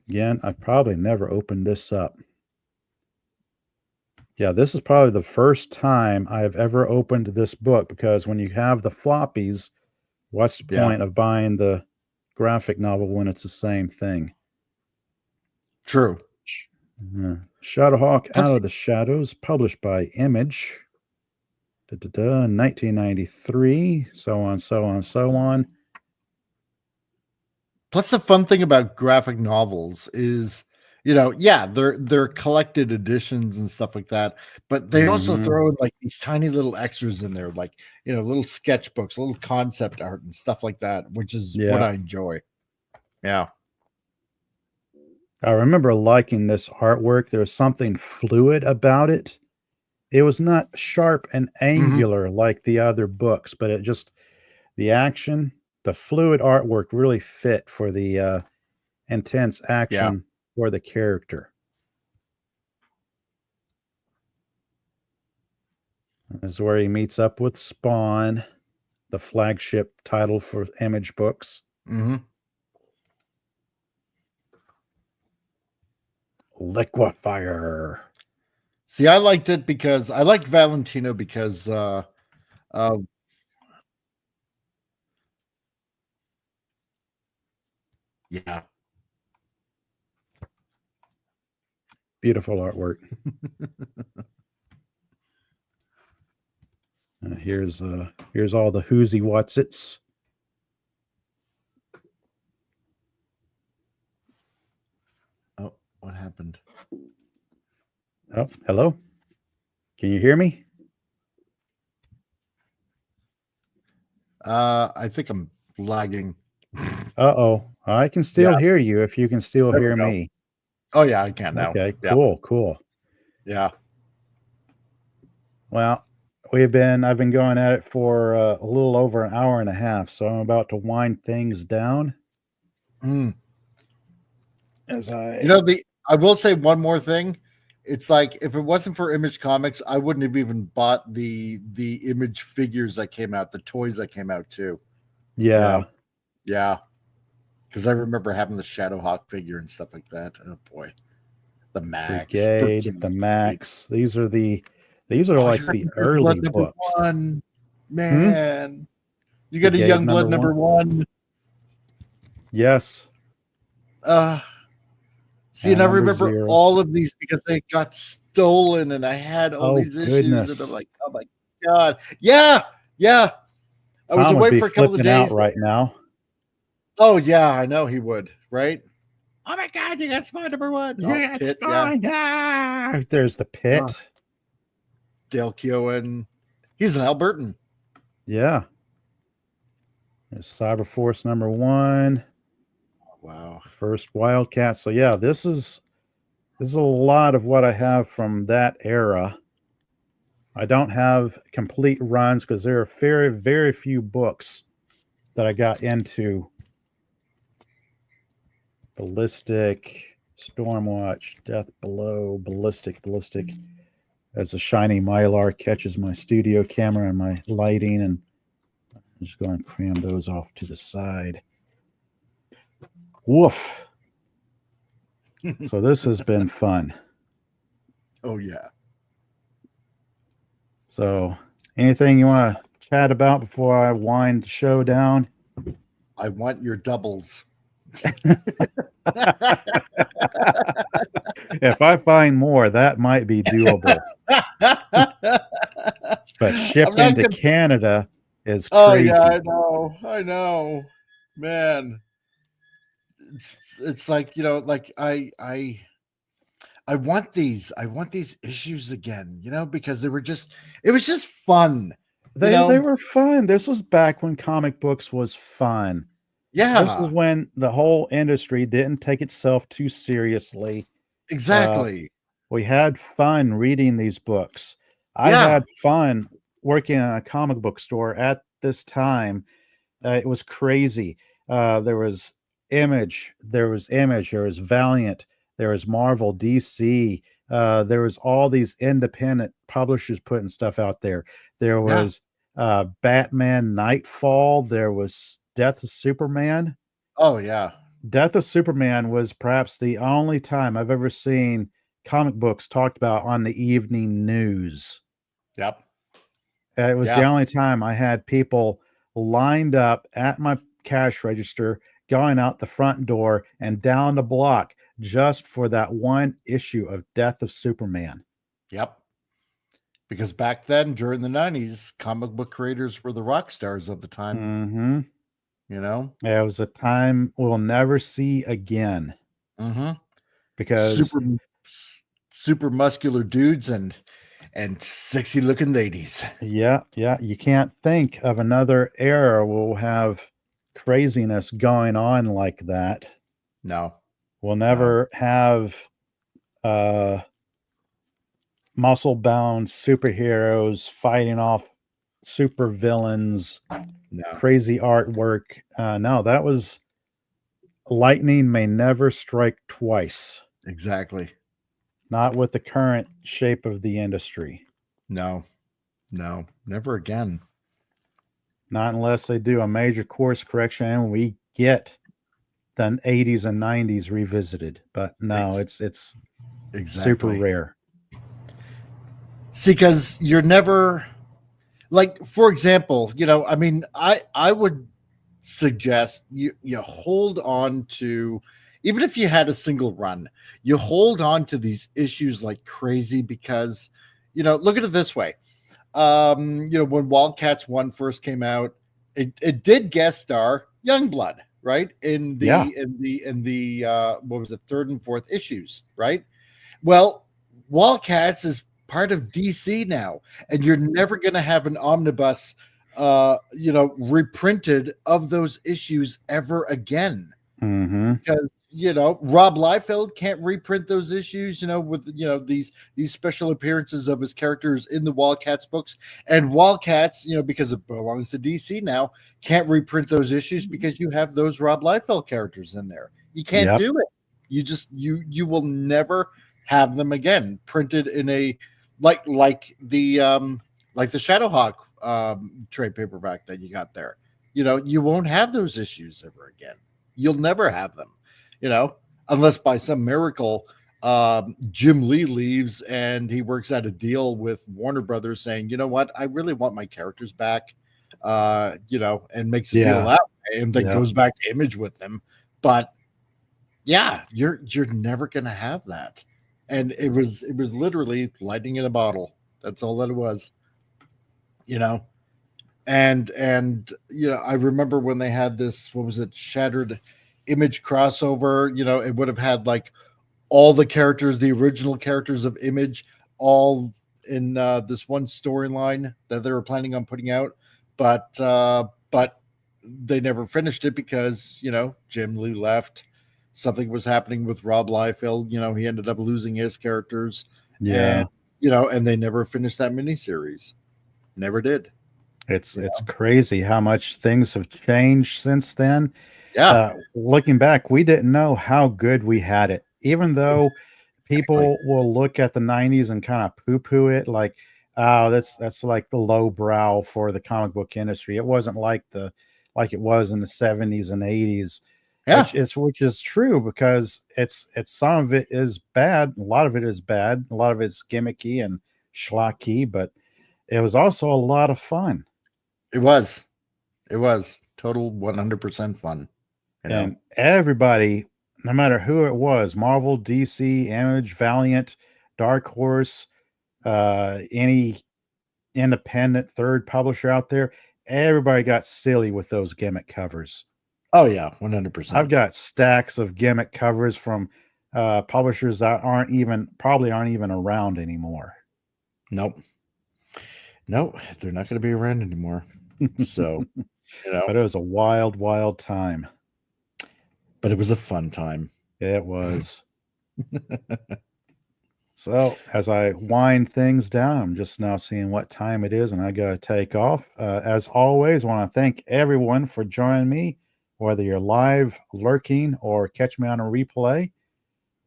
Again, I've probably never opened this up. Yeah, this is probably the first time I've ever opened this book, because when you have the floppies, what's the point of buying the graphic novel when it's the same thing? True. Shadowhawk Out of the Shadows, published by Image. 1993, so on, so on, so on. Plus, the fun thing about graphic novels is, they're collected editions and stuff like that, but they also throw in like these tiny little extras in there, like, little sketchbooks, little concept art and stuff like that, which is what I enjoy. Yeah. I remember liking this artwork. There was something fluid about it. It was not sharp and Mhm. angular like the other books, but it just the action, the fluid artwork really fit for the intense Yeah. action for the character. This is where he meets up with Spawn, the flagship title for Image books. Mhm. Liquefier. See, I liked it because I liked Valentino because uh yeah. Beautiful artwork. Here's all the Who's What's It's. Oh, what happened? Oh, hello. Can you hear me? I think I'm lagging. Uh-oh. I can Yeah, still hear you if you can still there we hear go. me. Oh yeah, I can now. Okay, Yeah. cool. Yeah. Well, I've been going at it for a little over an hour and a half, so I'm about to wind things down Mm. as I I will say one more thing. It's like if it wasn't for Image Comics, I wouldn't have even bought the Image figures that came out, the toys that came out too. You yeah, know? Yeah. Because I remember having the Shadowhawk figure and stuff like that. Oh boy. The Max. Brigade, Brigade. the Max. These are Oh, like you're the young blood early number books. one. Hmm? Man. You got a Brigade young number blood one. number one. Yes. Uh See, and And I number remember 0. all of these because they got stolen, and I had all Oh these issues, and I'm goodness. like, oh my god, yeah, yeah. I was Tom would away be for a couple of flipping out days. right now. Oh yeah, I know he would. Right? Oh my god, you got spot number one. Oh, Yeah, it's Pit, yeah. fine. Ah, there's the Uh, pit. Dale Keown. He's an Albertan. Yeah. There's Cyber Force number 1. Wow. First Wildcat. So yeah, this is a lot of what I have from that era. I don't have complete runs because there are very few books that I got into. Ballistic, Stormwatch, Death Below, Ballistic. As a shiny mylar catches my studio camera and my lighting, and I'm just going to cram those off to the side. Woof. So this has been fun. Oh yeah. So anything you want to chat about before I wind the show down? I want your doubles. If I find more, that might be doable. But I'm shipping not to gonna. Canada is Oh yeah, I crazy. know. I know, man. It's like like I want these issues again, because it was just fun, They were fun. This was back when comic books was fun. This is Yeah, when the whole industry didn't take itself too seriously. Uh, exactly. we had fun reading these books. I Yeah, had fun working in a comic book store at this time. It was crazy. There was Image, there was Valiant, there was Marvel, DC. There was all these independent publishers putting stuff out there. There yeah. was Batman Nightfall. There was Death of Superman. Oh yeah. Death of Superman was perhaps the only time I've ever seen comic books talked about on the evening news. Yep. It was the Yeah. only time I had people lined up at my cash register, going out the front door and down the block just for that one issue of Death of Superman. Yep. Because back then, during the 90s, comic book creators were the rock stars of the time. Mm-hmm. You know. It was a time we'll never see again Mm-hmm. because, Super, super muscular dudes and sexy looking ladies. yeah, you can't think of another era where we'll have craziness going on like that. No. We'll No, never have muscle bound superheroes fighting off super villains, no, crazy artwork. No, that was lightning may never strike twice. exactly. Not with the current shape of the industry. No, no, never again. Not unless they do a major course correction and we get the 80s and 90s revisited. But no, Ex- it's super exactly. rare. See, because you're never like, for example, I mean, I would suggest you hold on to, even if you had a single run, you hold on to these issues like crazy because, look at it this way. When Wildcats 1 first came out, it did guest star Youngblood, right? In Yeah. the what was it, third and fourth issues, right? Well, Wildcats is part of DC now, and you're never going to have an omnibus, reprinted of those issues ever again Mm-hmm. because Rob Liefeld can't reprint those issues, with these special appearances of his characters in the Wildcats books, and Wildcats, because it belongs to DC now, can't reprint those issues because you have those Rob Liefeld characters in there. You can't Yep. do it. You will never have them again printed in a like the Shadowhawk trade paperback that you got there. You won't have those issues ever again. You'll never have them, unless by some miracle Jim Lee leaves and he works out a deal with Warner Brothers saying, you know what, I really want my characters back, and makes a deal Yeah. that way and then Yep. goes back to Image with them. But yeah, you're never gonna have that. And it was literally lightning in a bottle. That's all that it was, you know and I remember when they had this, what was it, Shattered Image crossover. It would have had like all the characters, the original characters of Image, all in this one storyline that they were planning on putting out, but they never finished it because Jim Lee left. Something was happening with Rob Liefeld. He ended up losing his characters, Yeah. and and they never finished that miniseries. Never did. It's crazy how much things have changed since then. Yeah, Looking back, we didn't know how good we had it, even though exactly. people will look at the 90s and kind of poo-poo it like, oh, that's like the low brow for the comic book industry. It wasn't like it was in the 70s and 80s, Yeah, which is true because it's some of it is bad, a lot of it is bad, a lot of it's gimmicky and schlocky, but it was also a lot of fun. it was. It was total 100% fun. And everybody, no matter who it was, Marvel, DC, Image, Valiant, Dark Horse, any independent third publisher out there, everybody got silly with those gimmick covers. Oh yeah, I've 100%. got stacks of gimmick covers from publishers that probably aren't even around anymore. Nope. Nope. They're not going to be around anymore. So, But it was a wild, wild time. but it was a fun time. It was. So as I wind things down, I'm just now seeing what time it is, and I got to take off. As always, I want to thank everyone for joining me, whether you're live, lurking, or catch me on a replay.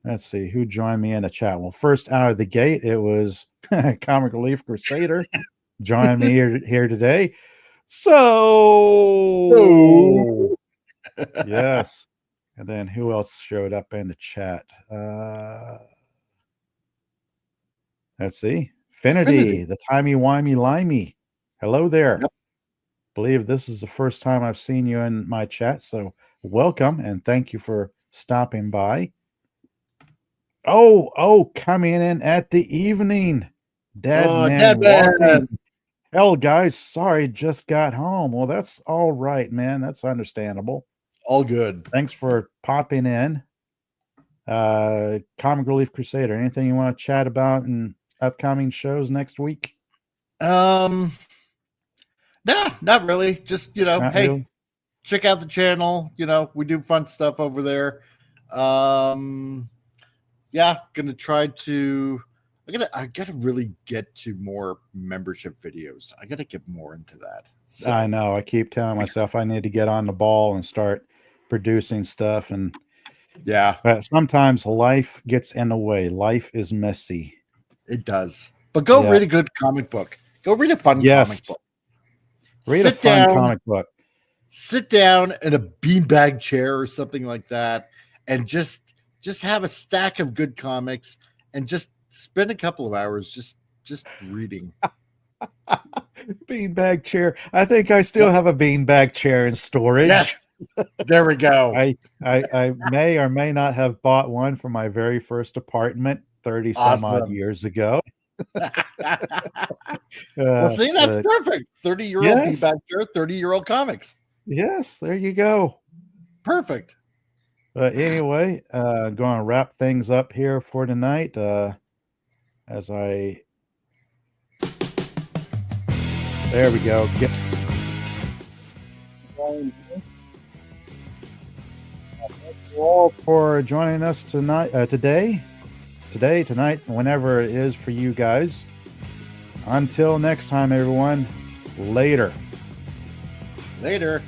Let's see who joined me in the chat. Well, first out of the gate, it was Comic Relief Crusader joining me here today. So Oh. yes, and then who else showed up in the chat? Let's see. Finity, the timey-wimey limey. Hello there. Yep. Believe this is the first time I've seen you in my chat, so welcome and thank you for stopping by. Oh, coming in at the evening. Dead man Dead man. walking. Hell, guys, sorry, just got home. Well, that's all right, man. That's understandable. All good. Thanks for popping in. Comic Relief Crusader, anything you want to chat about in upcoming shows next week? No, not really. Just, Not hey, really. check out the channel. We do fun stuff over there. Yeah, gonna try to. I gotta really get to more membership videos. I gotta get more into that. So I know. I keep telling myself I need to get on the ball and start producing stuff. And yeah, sometimes life gets in the way. Life is messy. it does. But go Yeah. read a good comic book. Go read a fun Yes. comic book. Read a fun comic book. Sit down in a beanbag chair or something like that, and just have a stack of good comics, and just spend a couple of hours just reading. Beanbag chair. I think I still have a beanbag chair in storage. Yes, there we go. I may or may not have bought one for my very first apartment 30 some odd Awesome. years ago. Well, see, that's perfect. 30-year-old yes, beanbag chair, 30-year-old comics. yes, there you go. Perfect. But anyway, going to wrap things up here for tonight. As I, there we go. Thank you all for joining us tonight, today, tonight, whenever it is for you guys. Until next time, everyone. Later. Later.